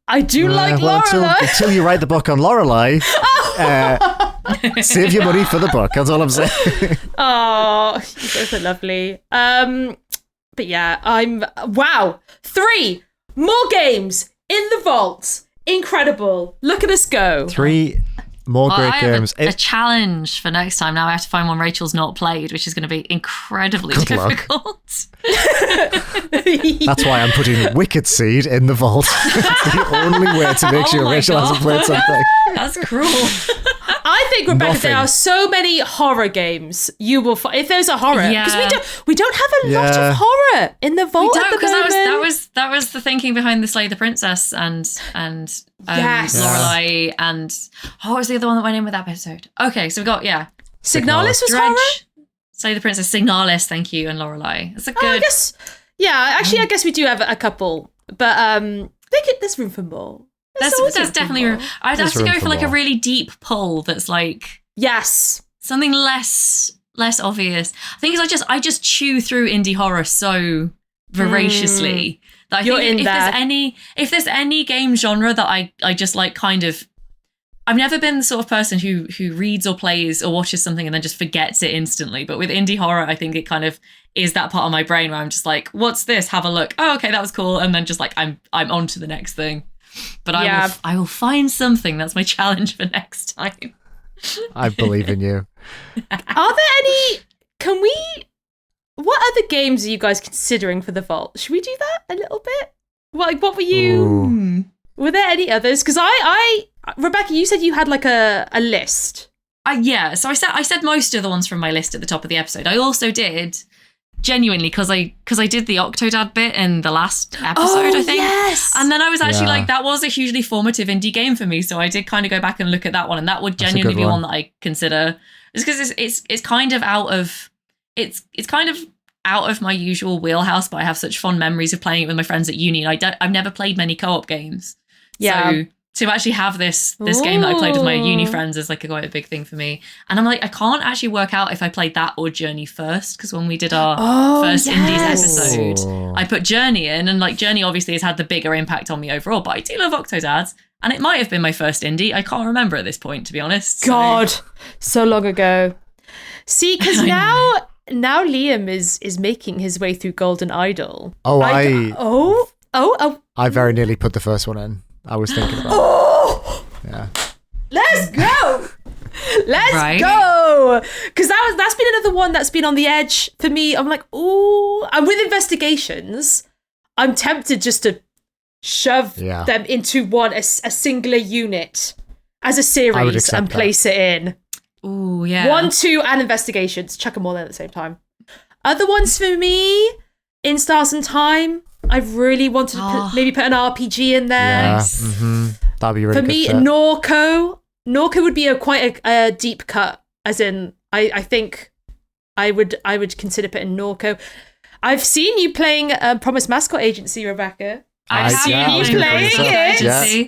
I do like Lorelei. Until you write the book on Lorelei, save your money for the book. That's all I'm saying. Oh, you both are lovely. But yeah, wow. 3 more games in the vault. Incredible. Look at us go. 3 more great games. A challenge for next time. Now I have to find one Rachel's not played, which is going to be incredibly difficult. That's why I'm putting Wicked Seed in the vault. It's the only way to make sure Rachel hasn't played something. That's cruel. I think, Rebecca, there are so many horror games you will find. If there's a horror, because we don't have a lot of horror in the vault at the moment. That was the thinking behind the Slay the Princess and Lorelei and what was the other one that went in with that episode? Okay, so we got Signalis was horror. Slay the Princess, Signalis, thank you, and Lorelei. That's a good. I guess we do have a couple, but there's room for more. There's definitely room. I'd have to go for like a really deep pull that's like something less obvious. I think I just chew through indie horror so voraciously that I think if there's any game genre that I just like kind of, I've never been the sort of person who reads or plays or watches something and then just forgets it instantly. But with indie horror, I think it kind of is that part of my brain where I'm just like, what's this? Have a look. Oh, okay, that was cool. And then just like I'm on to the next thing. But I will find something. That's my challenge for next time. I believe in you. Are there any... What other games are you guys considering for the vault? Should we do that a little bit? What were you... Ooh. Were there any others? Because Rebecca, you said you had like a list. So I said most of the ones from my list at the top of the episode. I also did... genuinely, because I did the Octodad bit in the last episode, I think. Yes. And then I was actually like, that was a hugely formative indie game for me. So I did kind of go back and look at that one, and that would genuinely be one that I consider. Just because it's kind of out of my usual wheelhouse, but I have such fond memories of playing it with my friends at uni, and I've never played many co-op games. Yeah. So to actually have this game that I played with my uni friends is like quite a big thing for me. And I'm like, I can't actually work out if I played that or Journey first, because when we did our first Indies episode, I put Journey in, and like Journey obviously has had the bigger impact on me overall, but I do love Octodads, and it might have been my first indie. I can't remember at this point, to be honest. God, so long ago. See, because now Liam is making his way through Golden Idol. I very nearly put the first one in. I was thinking about Let's go! Let's go! Because that's been another one that's been on the edge for me. I'm like, ooh. And with Investigations, I'm tempted just to shove them into a singular unit as a series and place it in. Ooh, yeah. 1, 2, and investigations. Chuck them all in at the same time. Other ones for me, In Stars and Time. I really wanted to maybe put an RPG in there. Yeah, that'd be really for me. Norco would be quite a deep cut. As in, I think I would consider putting Norco. I've seen you playing Promise Mascot Agency, Rebecca. I've seen you playing it. Yeah.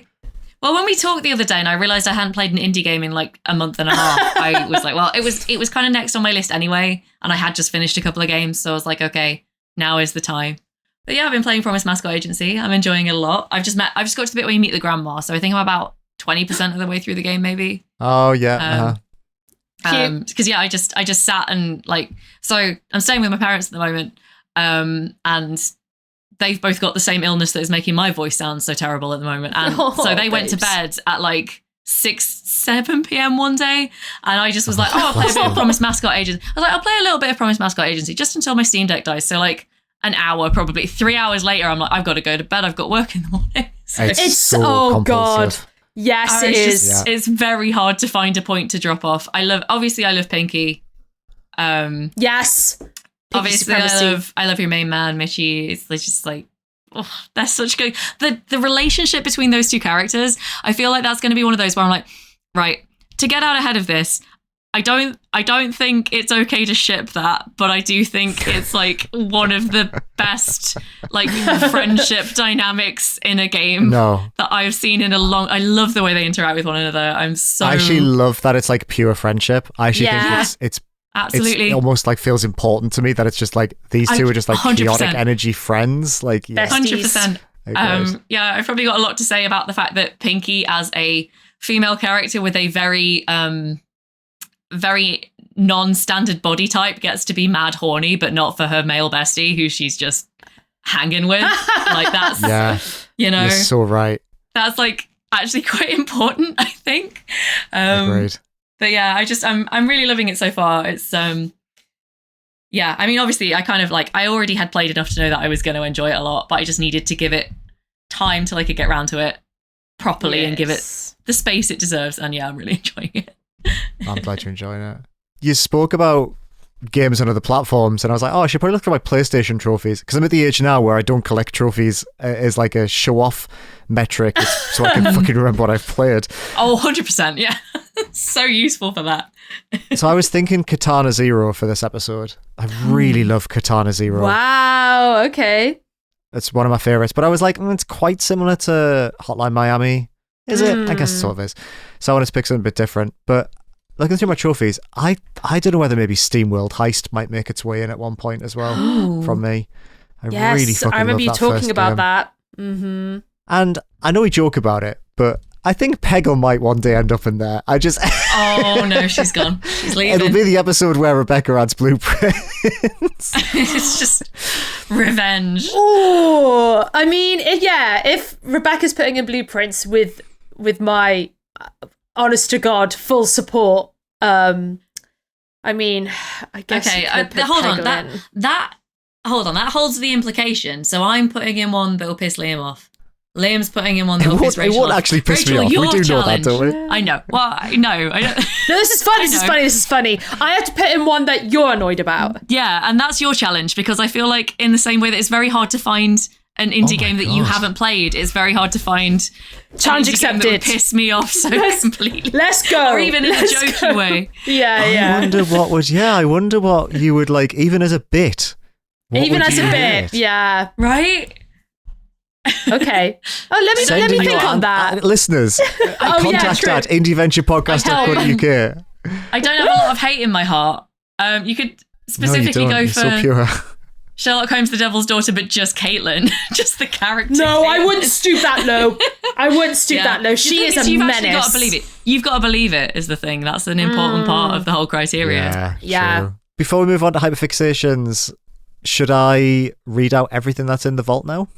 Well, when we talked the other day and I realised I hadn't played an indie game in like a month and a half, I was like, well, it was kind of next on my list anyway, and I had just finished a couple of games, so I was like, okay, now is the time. But yeah, I've been playing Promise Mascot Agency. I'm enjoying it a lot. I've just got to the bit where you meet the grandma, so I think I'm about 20% of the way through the game, maybe. Oh yeah. Because I just sat and like, so I'm staying with my parents at the moment, and they've both got the same illness that is making my voice sound so terrible at the moment. And so they went to bed at like 6-7 p.m. one day, and I just was like, I'll play a bit of Promise Mascot Agency. I was like, I'll play a little bit of Promise Mascot Agency just until my Steam Deck dies. So like an hour, probably 3 hours later, I'm like, I've got to go to bed. I've got work in the morning. So it's so God. Yes, it is. It's very hard to find a point to drop off. I love Pinky. Yes. Obviously, I love your main man, Mitchie. It's just like, oh, that's such good. The relationship between those two characters, I feel like that's going to be one of those where I'm like, right, to get out ahead of this, I don't think it's okay to ship that, but I do think it's like one of the best like friendship dynamics in a game that I've seen in a long. I love the way they interact with one another. I actually love that it's like pure friendship. I actually think it's absolutely. It almost like feels important to me that it's just like these two are just like 100%. Chaotic energy friends. Like 100%. Yeah, I've probably got a lot to say about the fact that Pinky as a female character with a very very non-standard body type gets to be mad horny, but not for her male bestie who she's just hanging with. Like that's you're so right. That's like actually quite important, I think. Agreed. But yeah, I'm really loving it so far. It's yeah, I mean obviously I already had played enough to know that I was going to enjoy it a lot, but I just needed to give it time till I could get around to it properly and give it the space it deserves. And yeah, I'm really enjoying it. I'm glad you're enjoying it. You spoke about games on other platforms, and I was like, oh, I should probably look at my PlayStation trophies, because I'm at the age now where I don't collect trophies as like a show-off metric, so I can fucking remember what I've played. Oh, 100%, yeah. So useful for that. So I was thinking Katana Zero for this episode. I really love Katana Zero. Wow, okay. It's one of my favorites, but I was like, it's quite similar to Hotline Miami. Is it? I guess it sort of is. So I wanted to pick something a bit different. But looking through my trophies, I don't know whether maybe Steam World Heist might make its way in at one point as well from me. I remember you talking about that. Mm-hmm. And I know we joke about it, but I think Peggle might one day end up in there. Oh no, she's gone. She's leaving. It'll be the episode where Rebecca adds blueprints. It's just revenge. Oh, I mean, if Rebecca's putting in blueprints with my honest to God full support, I mean, I guess. Okay, hold on. That holds the implication. So I'm putting in one that'll piss Liam off. Liam's putting in one that'll piss Rachel off. It won't actually piss me off. We do know that, don't we? I know. Well, I know. I don't. No, this is fun. This is funny. I have to put in one that you're annoyed about. Yeah, and that's your challenge, because I feel like in the same way that it's very hard to find an indie game that you haven't played, it's very hard to find challenge accepted that would piss me off so completely. Let's go. Or even in a jokey way. Yeah. I wonder what you would like, even as a bit. Even as a bit, yeah. Right? Okay. Oh, let me think on that. Listeners, contact at indieventurepodcast.co.uk. I don't have a lot of hate in my heart. You could specifically go for so pure. Sherlock Holmes, the Devil's Daughter, but just Caitlin, just the character. No, Caitlin. I wouldn't stoop that low. She is a menace. Got to believe it. You've got to believe it is the thing. That's an important part of the whole criteria. Yeah. True. Before we move on to hyperfixations, should I read out everything that's in the vault now?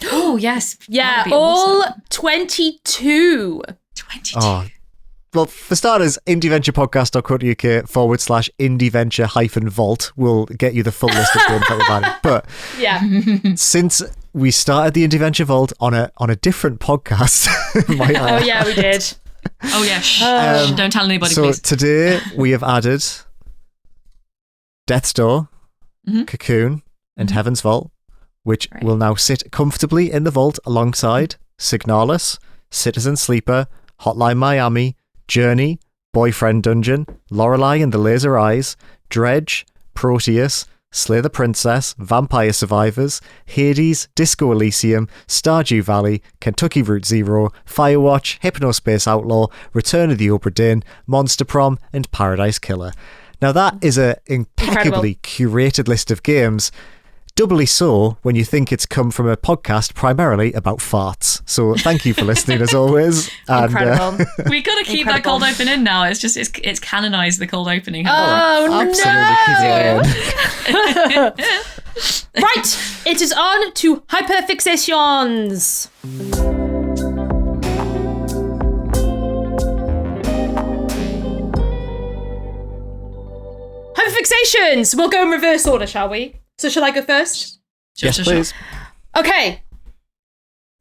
Oh, yes. Yeah, all awesome. 22. 22. Oh. Well, for starters, indieventurepodcast.co.uk/indieventure-vault will get you the full list of games that we've added. But since we started the Indieventure Vault on a different podcast. Oh, yeah, we did. Oh, yeah. Don't tell anybody, so please. Today we have added Death's Door, Cocoon, and Heaven's Vault, which will now sit comfortably in the vault alongside Signalis, Citizen Sleeper, Hotline Miami, Journey, Boyfriend Dungeon, Lorelei and the Laser Eyes, Dredge, Proteus, Slay the Princess, Vampire Survivors, Hades, Disco Elysium, Stardew Valley, Kentucky Route Zero, Firewatch, Hypnospace Outlaw, Return of the Obra Dinn, Monster Prom, and Paradise Killer. Now that is an impeccably curated list of games, doubly so when you think it's come from a podcast primarily about farts. So thank you for listening as always. Incredible. We got to keep that cold open in now. It's just it's canonized, the cold opening. Absolutely. No! Right, it is on to hyperfixations. Hyperfixations. We'll go in reverse order, shall we? So shall I go first? Yes, please. Okay.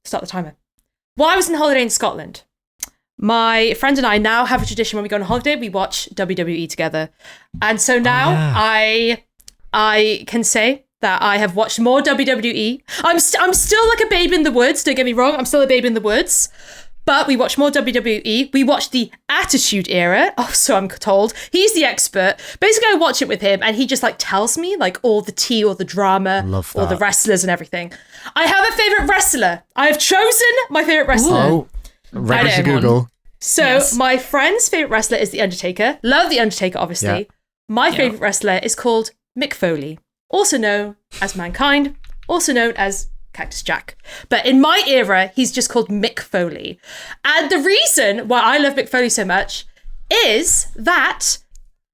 Start the timer. While I was on holiday in Scotland, my friend and I now have a tradition when we go on holiday, we watch WWE together. And so now I can say that I have watched more WWE. I'm still like a babe in the woods, don't get me wrong. I'm still a babe in the woods. But we watch more WWE. We watch the Attitude Era. Oh, so I'm told. He's the expert. Basically, I watch it with him and he just like tells me like all the tea or the drama or the wrestlers and everything. I have a favourite wrestler. I have chosen my favourite wrestler. Oh, ready to Google. So my friend's favourite wrestler is The Undertaker. Love The Undertaker, obviously. Yeah. My favourite wrestler is called Mick Foley, also known as Mankind, also known as Cactus Jack. But in my era, he's just called Mick Foley. And the reason why I love Mick Foley so much is that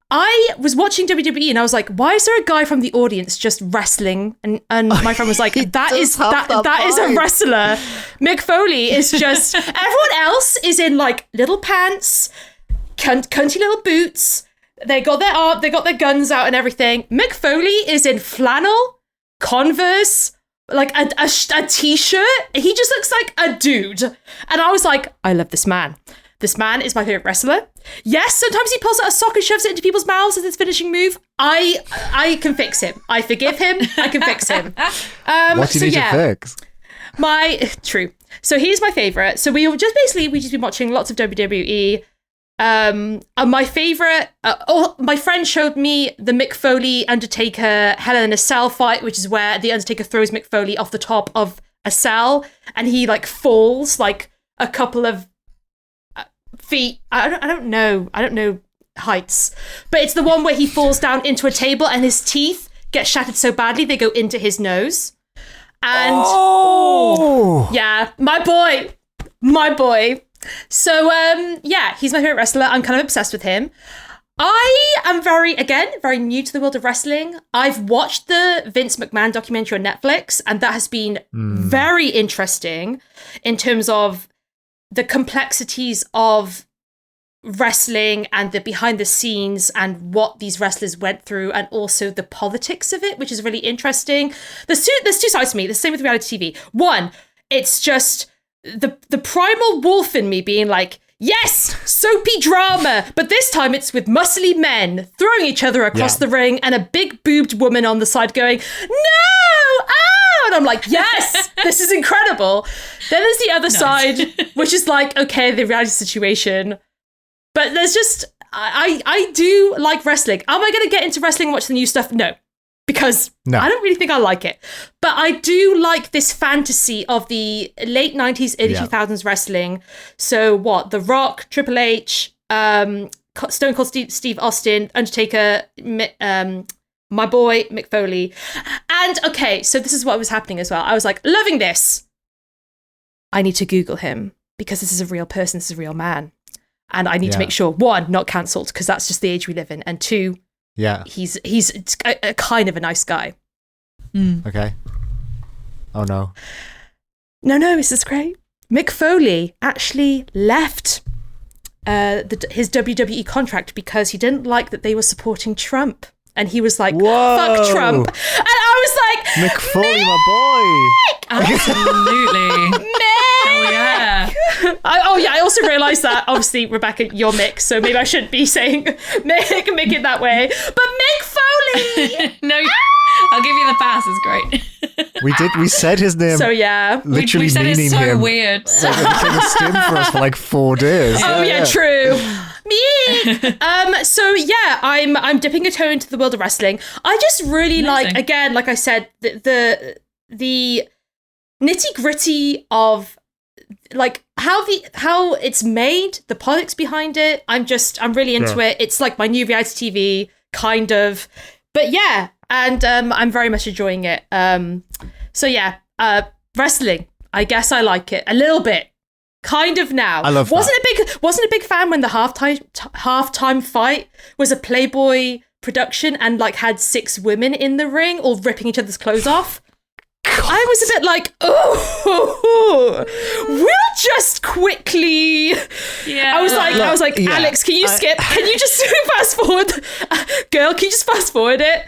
I was watching WWE and I was like, why is there a guy from the audience just wrestling? And my friend was like, that is a wrestler. Mick Foley is just, everyone else is in like little pants, cunty little boots. They got their guns out and everything. Mick Foley is in flannel, Converse, like a t-shirt. He just looks like a dude. And I was like, I love this man. This man is my favorite wrestler. Yes, sometimes he pulls out a sock and shoves it into people's mouths as his finishing move. I can fix him. I forgive him. I can fix him. What do you need to fix? True. So he's my favorite. So we've just been watching lots of WWE. My favorite, my friend showed me the Mick Foley Undertaker Hell in a Cell fight, which is where the Undertaker throws Mick Foley off the top of a cell and he like falls like a couple of feet. I don't know heights, but it's the one where he falls down into a table and his teeth get shattered so badly they go into his nose. And yeah, my boy. So, he's my favorite wrestler. I'm kind of obsessed with him. I am very new to the world of wrestling. I've watched the Vince McMahon documentary on Netflix, and that has been very interesting in terms of the complexities of wrestling and the behind the scenes and what these wrestlers went through, and also the politics of it, which is really interesting. There's two sides to me. The same with reality TV. One, it's just the primal wolf in me being like, yes, soapy drama, but this time it's with muscly men throwing each other across the ring and a big boobed woman on the side going, no, ow! And I'm like, yes, this is incredible. Then there's the other side, which is like, okay, the reality situation. But there's just, I do like wrestling. Am I going to get into wrestling and watch the new stuff? No. Because I don't really think I like it. But I do like this fantasy of the late 90s, early 2000s wrestling. So what? The Rock, Triple H, Stone Cold Steve Austin, Undertaker, my boy, Mick Foley. And okay, so this is what was happening as well. I was like, loving this. I need to Google him because this is a real person, this is a real man. And I need to make sure, one, not cancelled, because that's just the age we live in. And two, he's a kind of a nice guy. Okay. Oh no. No, this is great. Mick Foley actually left his WWE contract because he didn't like that they were supporting Trump. And he was like, fuck Trump. And I was like, Mick Foley, my boy. Absolutely. Mick! Yeah. I also realised that, obviously, Rebecca, you're Mick, so maybe I shouldn't be saying Mick it that way. But Mick Foley! No, I'll give you the pass, it's great. We said his name. So, yeah. Literally we said meaning it's so him. weird. So it became a stim for us for like 4 days. Oh, yeah, true. Me. So yeah, I'm dipping a toe into the world of wrestling. I just really like, again, like I said, the nitty gritty of like how it's made, the politics behind it. I'm really into it. It's like my new reality TV kind of, but yeah, and I'm very much enjoying it. So yeah, wrestling. I guess I like it a little bit. Kind of now. I love that. Wasn't a big fan when the halftime fight was a Playboy production and like had 6 women in the ring all ripping each other's clothes off. God. I was a bit like, oh, we'll just quickly. Yeah. I was like, yeah. Alex, can you skip? Can you just fast forward? Girl, can you just fast forward it?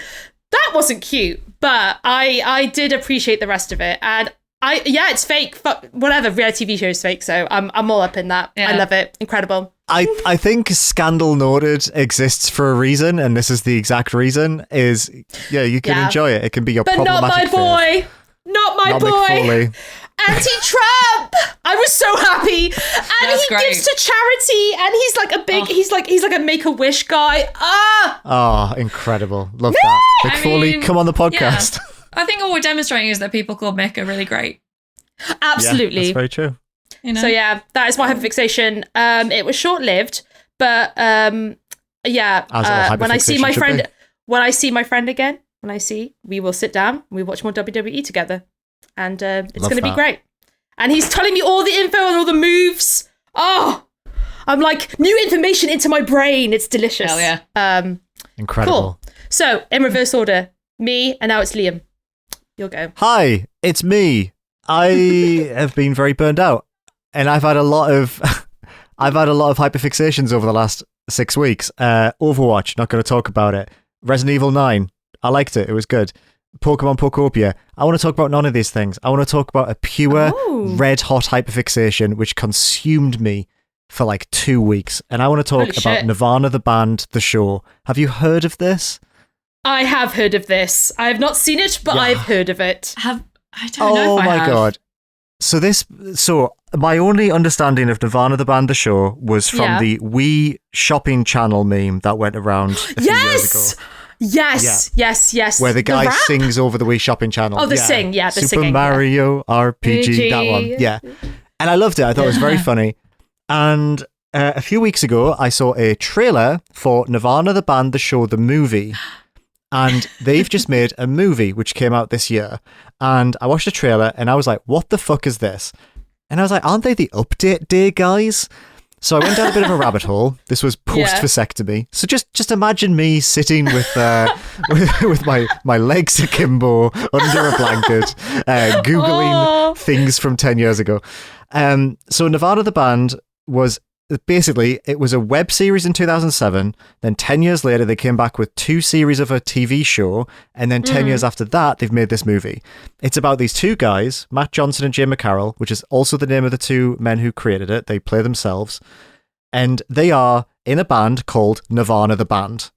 That wasn't cute, but I did appreciate the rest of it, and it's fake. Fuck, whatever. Reality TV show is fake, so I'm all up in that. Yeah. I love it. Incredible. I think Scandal Noted exists for a reason, and this is the exact reason. Is you can enjoy it. It can be your problematic. But not my boy. Not my boy. Anti-Trump. I was so happy, and he gives to charity, and he's like a big. He's like a Make-A-Wish guy. Oh, incredible! Love that. Mick Foley, come on the podcast. Yeah. I think all we're demonstrating is that people called Mick are really great. Absolutely. Yeah, that's very true. You know? So yeah, that is my hyperfixation. It was short-lived, but when I see my friend again, we will sit down, we watch more WWE together, and it's going to be great. And he's telling me all the info and all the moves. Oh, I'm like, new information into my brain. It's delicious. Hell yeah. Incredible. Cool. So in reverse order, me, and now it's Liam. You'll go. Hi, it's me. I have been very burned out, and I've had a lot of hyperfixations over the last 6 weeks. Overwatch, not going to talk about it. Resident Evil 9, I liked it. It was good. Pokemon Pokopia. I want to talk about none of these things. I want to talk about a pure red hot hyperfixation which consumed me for like 2 weeks, and I want to talk about Nirvana the band, the show. Have you heard of this? I have heard of this. I have not seen it, but I've heard of it. I don't know if I have. Oh my god. So my only understanding of Nirvana the band, the show, was from the Wii shopping channel meme that went around a few years ago. Yes. Where the guy sings over the Wii shopping channel. Oh, the singing. Super Mario RPG, that one. Yeah. And I loved it. I thought it was very funny. And a few weeks ago, I saw a trailer for Nirvana the band, the show, the movie. And they've just made a movie which came out this year. And I watched the trailer and I was like, what the fuck is this? And I was like, aren't they the update day guys? So I went down a bit of a rabbit hole. This was post-vasectomy. So just imagine me sitting with my legs akimbo under a blanket, Googling things from 10 years ago. So Nirvana the band was... Basically, it was a web series in 2007. Then 10 years later, they came back with 2 series of a TV show. And then 10 years after that, they've made this movie. It's about these 2 guys, Matt Johnson and Jay McCarroll, which is also the name of the 2 men who created it. They play themselves. And they are in a band called Nirvana the Band.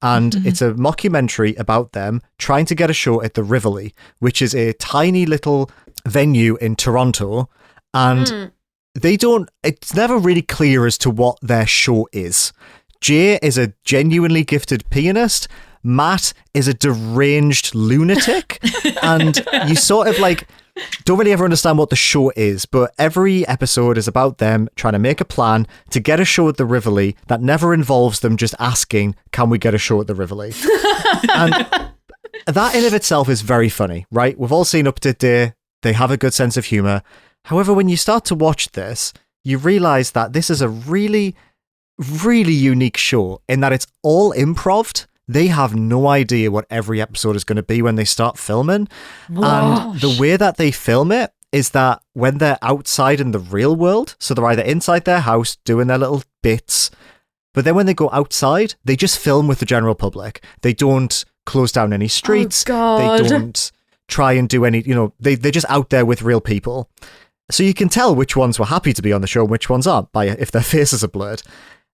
And it's a mockumentary about them trying to get a show at the Rivoli, which is a tiny little venue in Toronto. And... it's never really clear as to what their show is. Jay is a genuinely gifted pianist. Matt is a deranged lunatic. And you sort of like don't really ever understand what the show is, but every episode is about them trying to make a plan to get a show at the Rivoli that never involves them just asking, can we get a show at the Rivoli? And that in of itself is very funny, right? We've all seen Update Day. They have a good sense of humor. However, when you start to watch this, you realize that this is a really, really unique show in that it's all improv. They have no idea what every episode is going to be when they start filming. And the way that they film it is that when they're outside in the real world, so they're either inside their house doing their little bits, but then when they go outside, they just film with the general public. They don't close down any streets. Oh, God. They don't try and do any, they're just out there with real people. So you can tell which ones were happy to be on the show and which ones aren't by if their faces are blurred.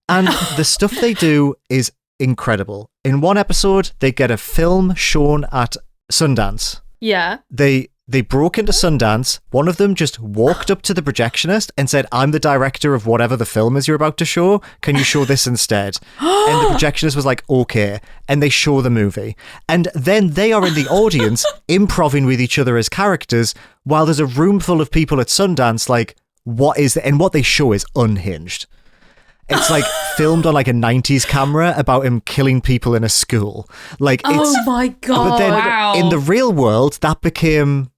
And the stuff they do is incredible. In one episode, they get a film shown at Sundance. Yeah. They broke into Sundance. One of them just walked up to the projectionist and said, I'm the director of whatever the film is you're about to show. Can you show this instead? And the projectionist was like, okay. And they show the movie. And then they are in the audience improvising with each other as characters while there's a room full of people at Sundance like, what is it? And what they show is unhinged. It's like filmed on like a 90s camera about him killing people in a school. Like, it's, oh my God. But then in the real world, that became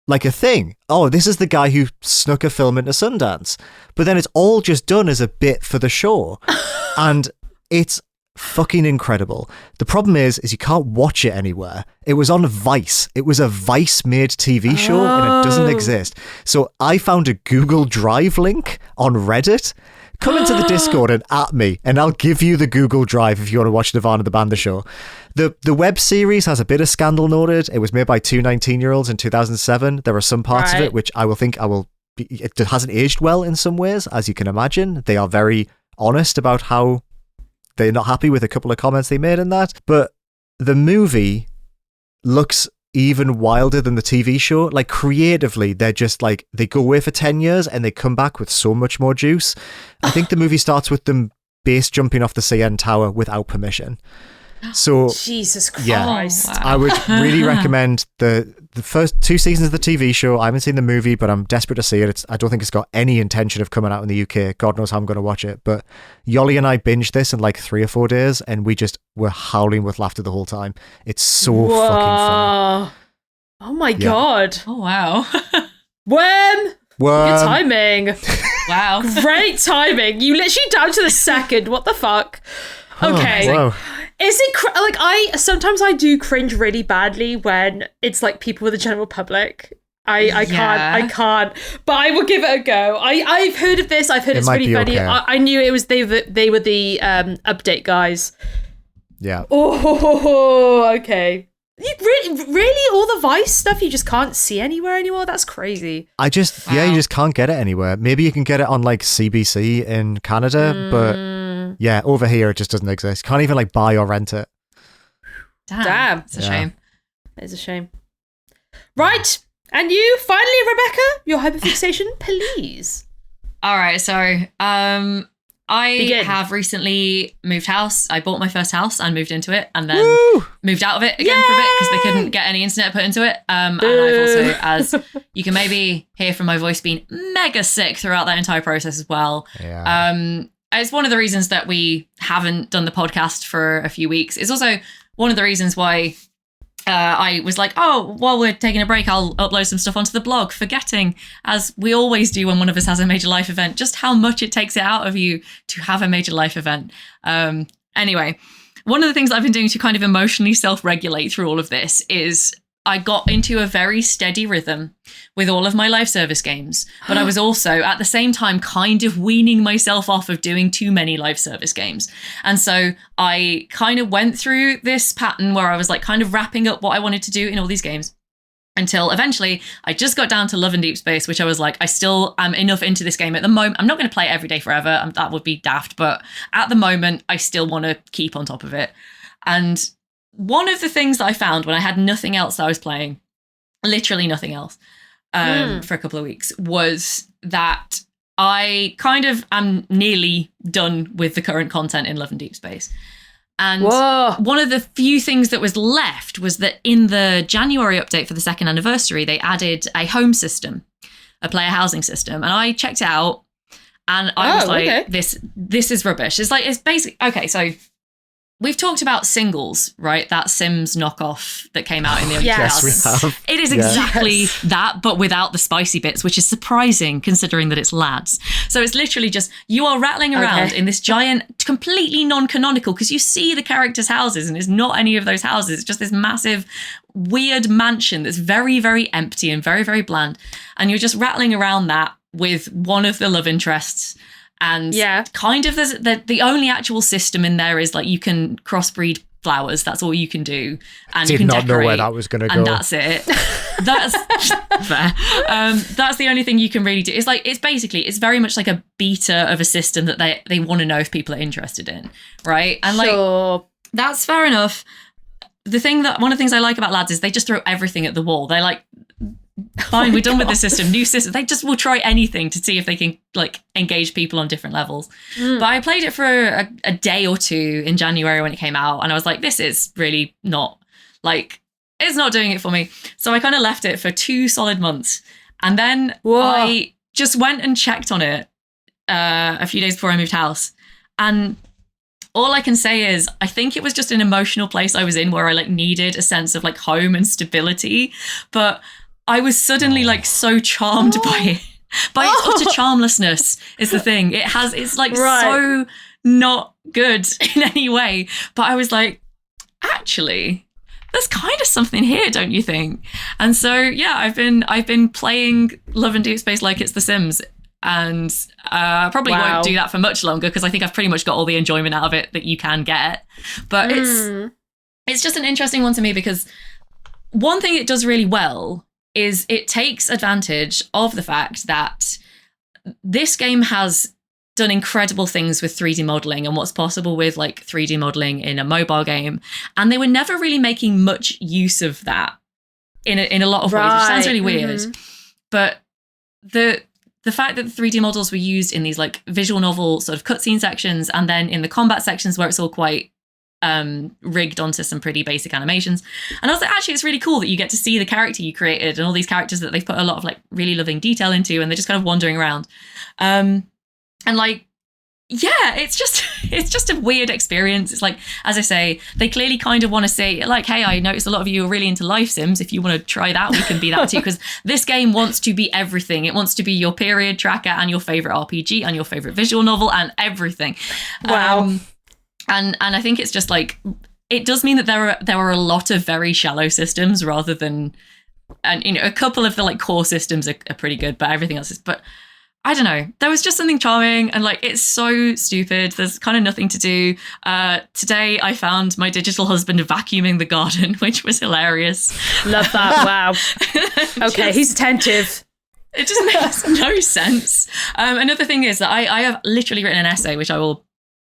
like a thing. Oh, this is the guy who snuck a film into Sundance. But then it's all just done as a bit for the show. And it's fucking incredible. The problem is you can't watch it anywhere. It was on Vice. It was a Vice-made TV show and it doesn't exist. So I found a Google Drive link on Reddit. Come into the Discord and at me, and I'll give you the Google Drive if you want to watch Nirvana the Band the show. The web series has a bit of scandal noted. It was made by two 19-year-olds in 2007. There are some parts of it which it hasn't aged well in some ways, as you can imagine. They are very honest about how they're not happy with a couple of comments they made in that. But the movie looks even wilder than the TV show. Like, creatively, they're just like, they go away for 10 years and they come back with so much more juice. I think the movie starts with them base jumping off the CN Tower without permission. So Jesus Christ. Yeah, I would really recommend the first 2 seasons of the TV show. I haven't seen the movie, but I'm desperate to see it. I don't think it's got any intention of coming out in the UK. God knows how I'm going to watch it. But Yoli and I binged this in like 3 or 4 days, and we just were howling with laughter the whole time. It's so fucking funny. Oh my God. Oh, wow. Worm. Good timing. Wow. Great timing. You literally down to the second. What the fuck? Okay. Oh, wow. Is it sometimes I do cringe really badly when it's like people with the general public. I can't, but I will give it a go. I've heard of this. I've heard it's really funny. Okay. I knew it was they were the update guys. Yeah. Oh, okay. You really all the Vice stuff you just can't see anywhere anymore? That's crazy. You just can't get it anywhere. Maybe you can get it on like CBC in Canada, but yeah, over here it just doesn't exist. Can't even like buy or rent it. Damn. It's a shame. It's a shame. Right. And you, finally, Rebecca, your hyperfixation, please. All right. So, I have recently moved house. I bought my first house and moved into it, and then moved out of it again for a bit because they couldn't get any internet put into it. And I've also, as you can maybe hear from my voice, been mega sick throughout that entire process as well. Yeah. It's one of the reasons that we haven't done the podcast for a few weeks. It's also one of the reasons why I was like, oh, while we're taking a break, I'll upload some stuff onto the blog, forgetting, as we always do when one of us has a major life event, just how much it takes it out of you to have a major life event. Anyway, one of the things I've been doing to kind of emotionally self-regulate through all of this is I got into a very steady rhythm with all of my live service games, but I was also at the same time kind of weaning myself off of doing too many live service games. And so I kind of went through this pattern where I was like kind of wrapping up what I wanted to do in all these games until eventually I just got down to Love Deepspace, which I was like, I still am enough into this game at the moment. I'm not going to play it every day forever. That would be daft. But at the moment, I still want to keep on top of it. And one of the things that I found when I had nothing else that I was playing, literally nothing else, for a couple of weeks, was that I kind of am nearly done with the current content in Love Deepspace. And one of the few things that was left was that in the January update for the 2nd anniversary, they added a home system, a player housing system. And I checked it out and I was like, this is rubbish. It's like, it's basic. Okay, so we've talked about Singles, right? That Sims knockoff that came out in the early Yes, 2000s. we have. It is exactly that, but without the spicy bits, which is surprising considering that it's lads. So it's literally just, you are rattling around in this giant, completely non-canonical, because you see the characters' houses and it's not any of those houses. It's just this massive, weird mansion that's very, very empty and very, very bland. And you're just rattling around that with one of the love interests. And kind of the only actual system in there is like you can crossbreed flowers. That's all you can do. And you can decorate. Did not know where that was going to go. And that's it. That's fair. That's the only thing you can really do. It's very much like a beta of a system that they want to know if people are interested in, right? And like that's fair enough. One of the things I like about lads is they just throw everything at the wall. They're like, fine, we're done with the system, new system. They just will try anything to see if they can like engage people on different levels. But I played it for a day or two in January when it came out, and I was like, this is really not like, it's not doing it for me. So I kind of left it for 2 solid months, and then I just went and checked on it a few days before I moved house, and all I can say is I think it was just an emotional place I was in where I like needed a sense of like home and stability, but I was suddenly like so charmed by it. By its utter charmlessness is the thing. It's like so not good in any way. But I was like, actually, there's kind of something here, don't you think? And so yeah, I've been playing Love and Deepspace like it's The Sims. And probably won't do that for much longer because I think I've pretty much got all the enjoyment out of it that you can get. But it's just an interesting one to me because one thing it does really well is it takes advantage of the fact that this game has done incredible things with 3D modeling and what's possible with like 3D modeling in a mobile game. And they were never really making much use of that in a lot of ways, which sounds really weird. But the fact that the 3D models were used in these like visual novel sort of cutscene sections and then in the combat sections where it's all quite rigged onto some pretty basic animations. And I was like, actually, it's really cool that you get to see the character you created and all these characters that they've put a lot of like really loving detail into and they're just kind of wandering around. And like, yeah, it's just a weird experience. It's like, as I say, they clearly kind of want to say like, hey, I noticed a lot of you are really into life sims. If you want to try that, we can be that too. Because this game wants to be everything. It wants to be your period tracker and your favorite RPG and your favorite visual novel and everything. Wow. And I think it's just like, it does mean that there are a lot of very shallow systems rather than, and you know, a couple of the like core systems are pretty good, but everything else is, but I don't know. There was just something charming and like, it's so stupid. There's kind of nothing to do. Today I found my digital husband vacuuming the garden, which was hilarious. Love that. Wow. Okay. He's attentive. It just makes no sense. Another thing is that I have literally written an essay, which I will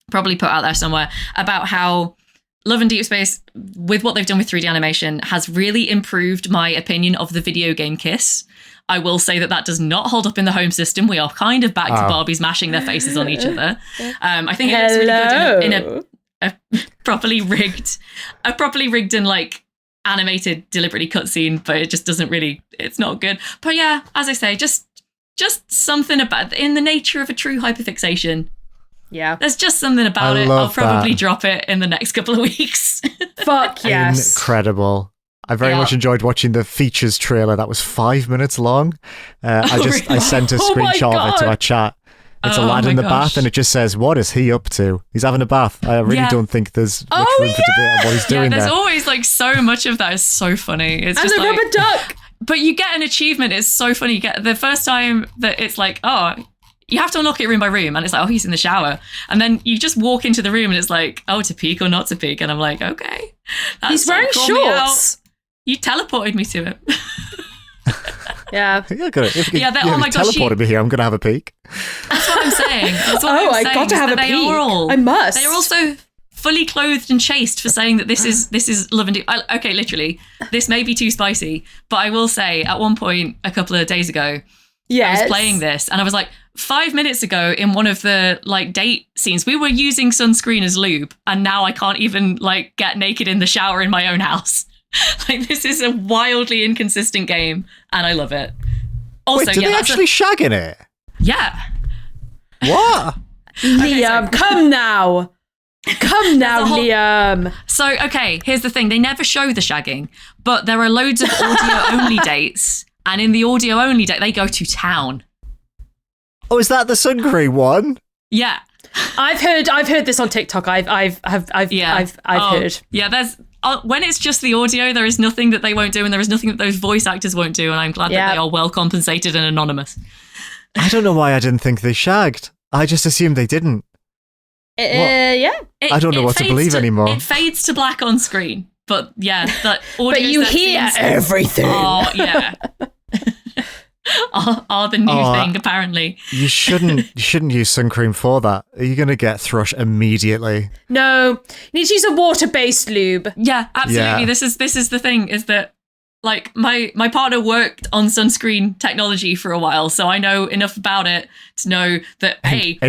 probably put out there somewhere, about how Love and Deepspace, with what they've done with 3D animation, has really improved my opinion of the video game Kiss. I will say that does not hold up in the home system. We are kind of back to Barbies mashing their faces on each other. I think it looks really good in a properly rigged and like animated, deliberately cutscene, but it just doesn't really, it's not good. But yeah, as I say, just something about, in the nature of a true hyperfixation. Yeah. There's just something about it. I'll probably drop it in the next couple of weeks. Fuck yes. Incredible. I very much enjoyed watching the features trailer that was 5 minutes long. I sent a screenshot of it to our chat. It's a lad in the bath and it just says, what is he up to? He's having a bath. I really don't think there's much room for debate on what he's doing there. There's always like so much of that is so funny. It's and just the like, rubber duck. But you get an achievement. It's so funny. You get the first time that it's like, oh, you have to unlock it room by room. And it's like, oh, he's in the shower. And then you just walk into the room and it's like, oh, to peek or not to peek. And I'm like, okay. He's wearing shorts. You teleported me to it. Yeah. Oh my gosh. Teleported me here. I'm going to have a peek. That's what I'm saying. I got to have a peek. I must. They are also fully clothed and chaste for saying that this is Love and Deep. Okay, literally, this may be too spicy, but I will say at one point a couple of days ago, I was playing this and I was like, 5 minutes ago in one of the like date scenes, we were using sunscreen as lube, and now I can't even like get naked in the shower in my own house. Like, this is a wildly inconsistent game, and I love it. Also, wait, did they actually shag in it? Yeah. What? Liam, come now. Come now, Liam. So, okay, here's the thing. They never show the shagging, but there are loads of audio-only dates. And in the audio-only date, they go to town. Oh, is that the sun cream one? Yeah. I've heard this on TikTok. I've heard. Yeah, there's when it's just the audio, there is nothing that they won't do, and there is nothing that those voice actors won't do, and I'm glad that they are well compensated and anonymous. I don't know why I didn't think they shagged. I just assumed they didn't. Yeah. I don't know what to believe anymore. It fades to black on screen, but yeah, that audio. But you hear everything. Oh yeah. are the new thing apparently. You shouldn't use sun cream for that. Are you gonna get thrush immediately? No, you need to use a water-based lube. Yeah, absolutely. Yeah. This is the thing, is that like my partner worked on sunscreen technology for a while, so I know enough about it to know that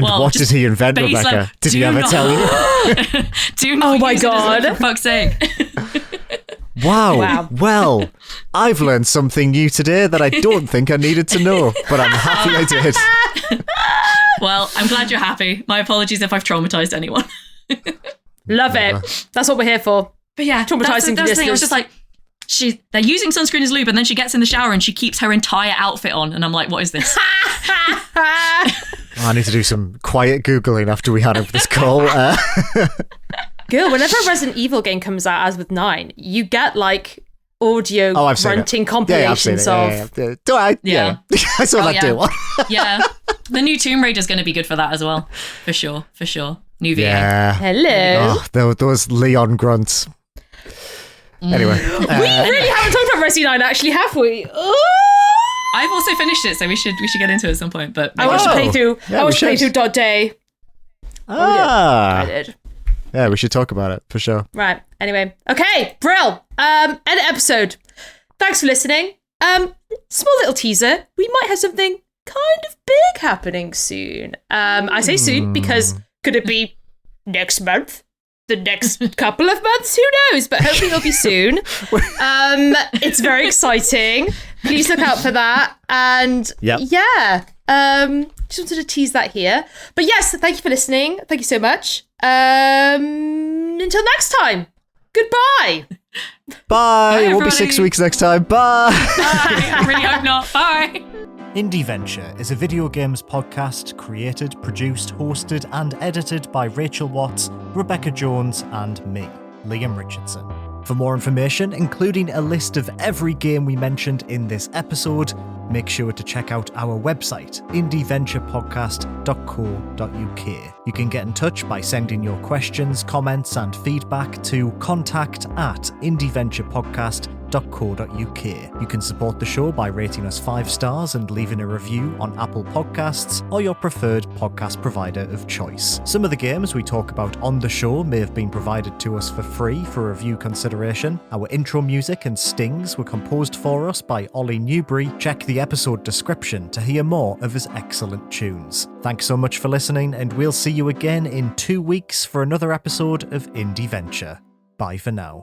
what did he invent, Rebecca? Did he ever tell you? Do not. Oh my god! For fuck's sake. Wow. Well, I've learned something new today that I don't think I needed to know, but I'm happy I did. Well, I'm glad you're happy. My apologies if I've traumatized anyone. Love it. That's what we're here for. But yeah, traumatizing that's the thing. I was just like, they're using sunscreen as lube, and then she gets in the shower and she keeps her entire outfit on, and I'm like, what is this? I need to do some quiet Googling after we had this call. Girl, whenever a Resident Evil game comes out, as with 9, you get like audio grunting compilations of. Yeah. I saw that too. Yeah. The new Tomb Raider is going to be good for that as well. For sure. New VA. Yeah. Hello. Those Leon grunts. Anyway. We really haven't talked about Resident 9, actually, have we? I've also finished it, so we should get into it at some point. But I watched a playthrough. I watched a playthrough .day. I did. Yeah, we should talk about it for sure. Right. Anyway. Okay. Brill. End of episode. Thanks for listening. Small little teaser. We might have something kind of big happening soon. I say soon because could it be next month? The next couple of months? Who knows? But hopefully it'll be soon. It's very exciting. Please look out for that. And yeah. Just wanted to tease that here. But yes, thank you for listening. Thank you so much. Until next time. Goodbye. Bye. It won't be 6 weeks next time. Bye. Bye. I really hope not. Bye. Indieventure is a video games podcast created, produced, hosted, and edited by Rachel Watts, Rebecca Jones, and me, Liam Richardson. For more information, including a list of every game we mentioned in this episode, make sure to check out our website, indieventurepodcast.co.uk. You can get in touch by sending your questions, comments, and feedback to contact@indieventurepodcast.co.uk. You can support the show by rating us 5 stars and leaving a review on Apple Podcasts or your preferred podcast provider of choice. Some of the games we talk about on the show may have been provided to us for free for review consideration. Our intro music and stings were composed for us by Ollie Newbury. Check the episode description to hear more of his excellent tunes. Thanks so much for listening, and we'll see you again in 2 weeks for another episode of Indieventure. Bye for now.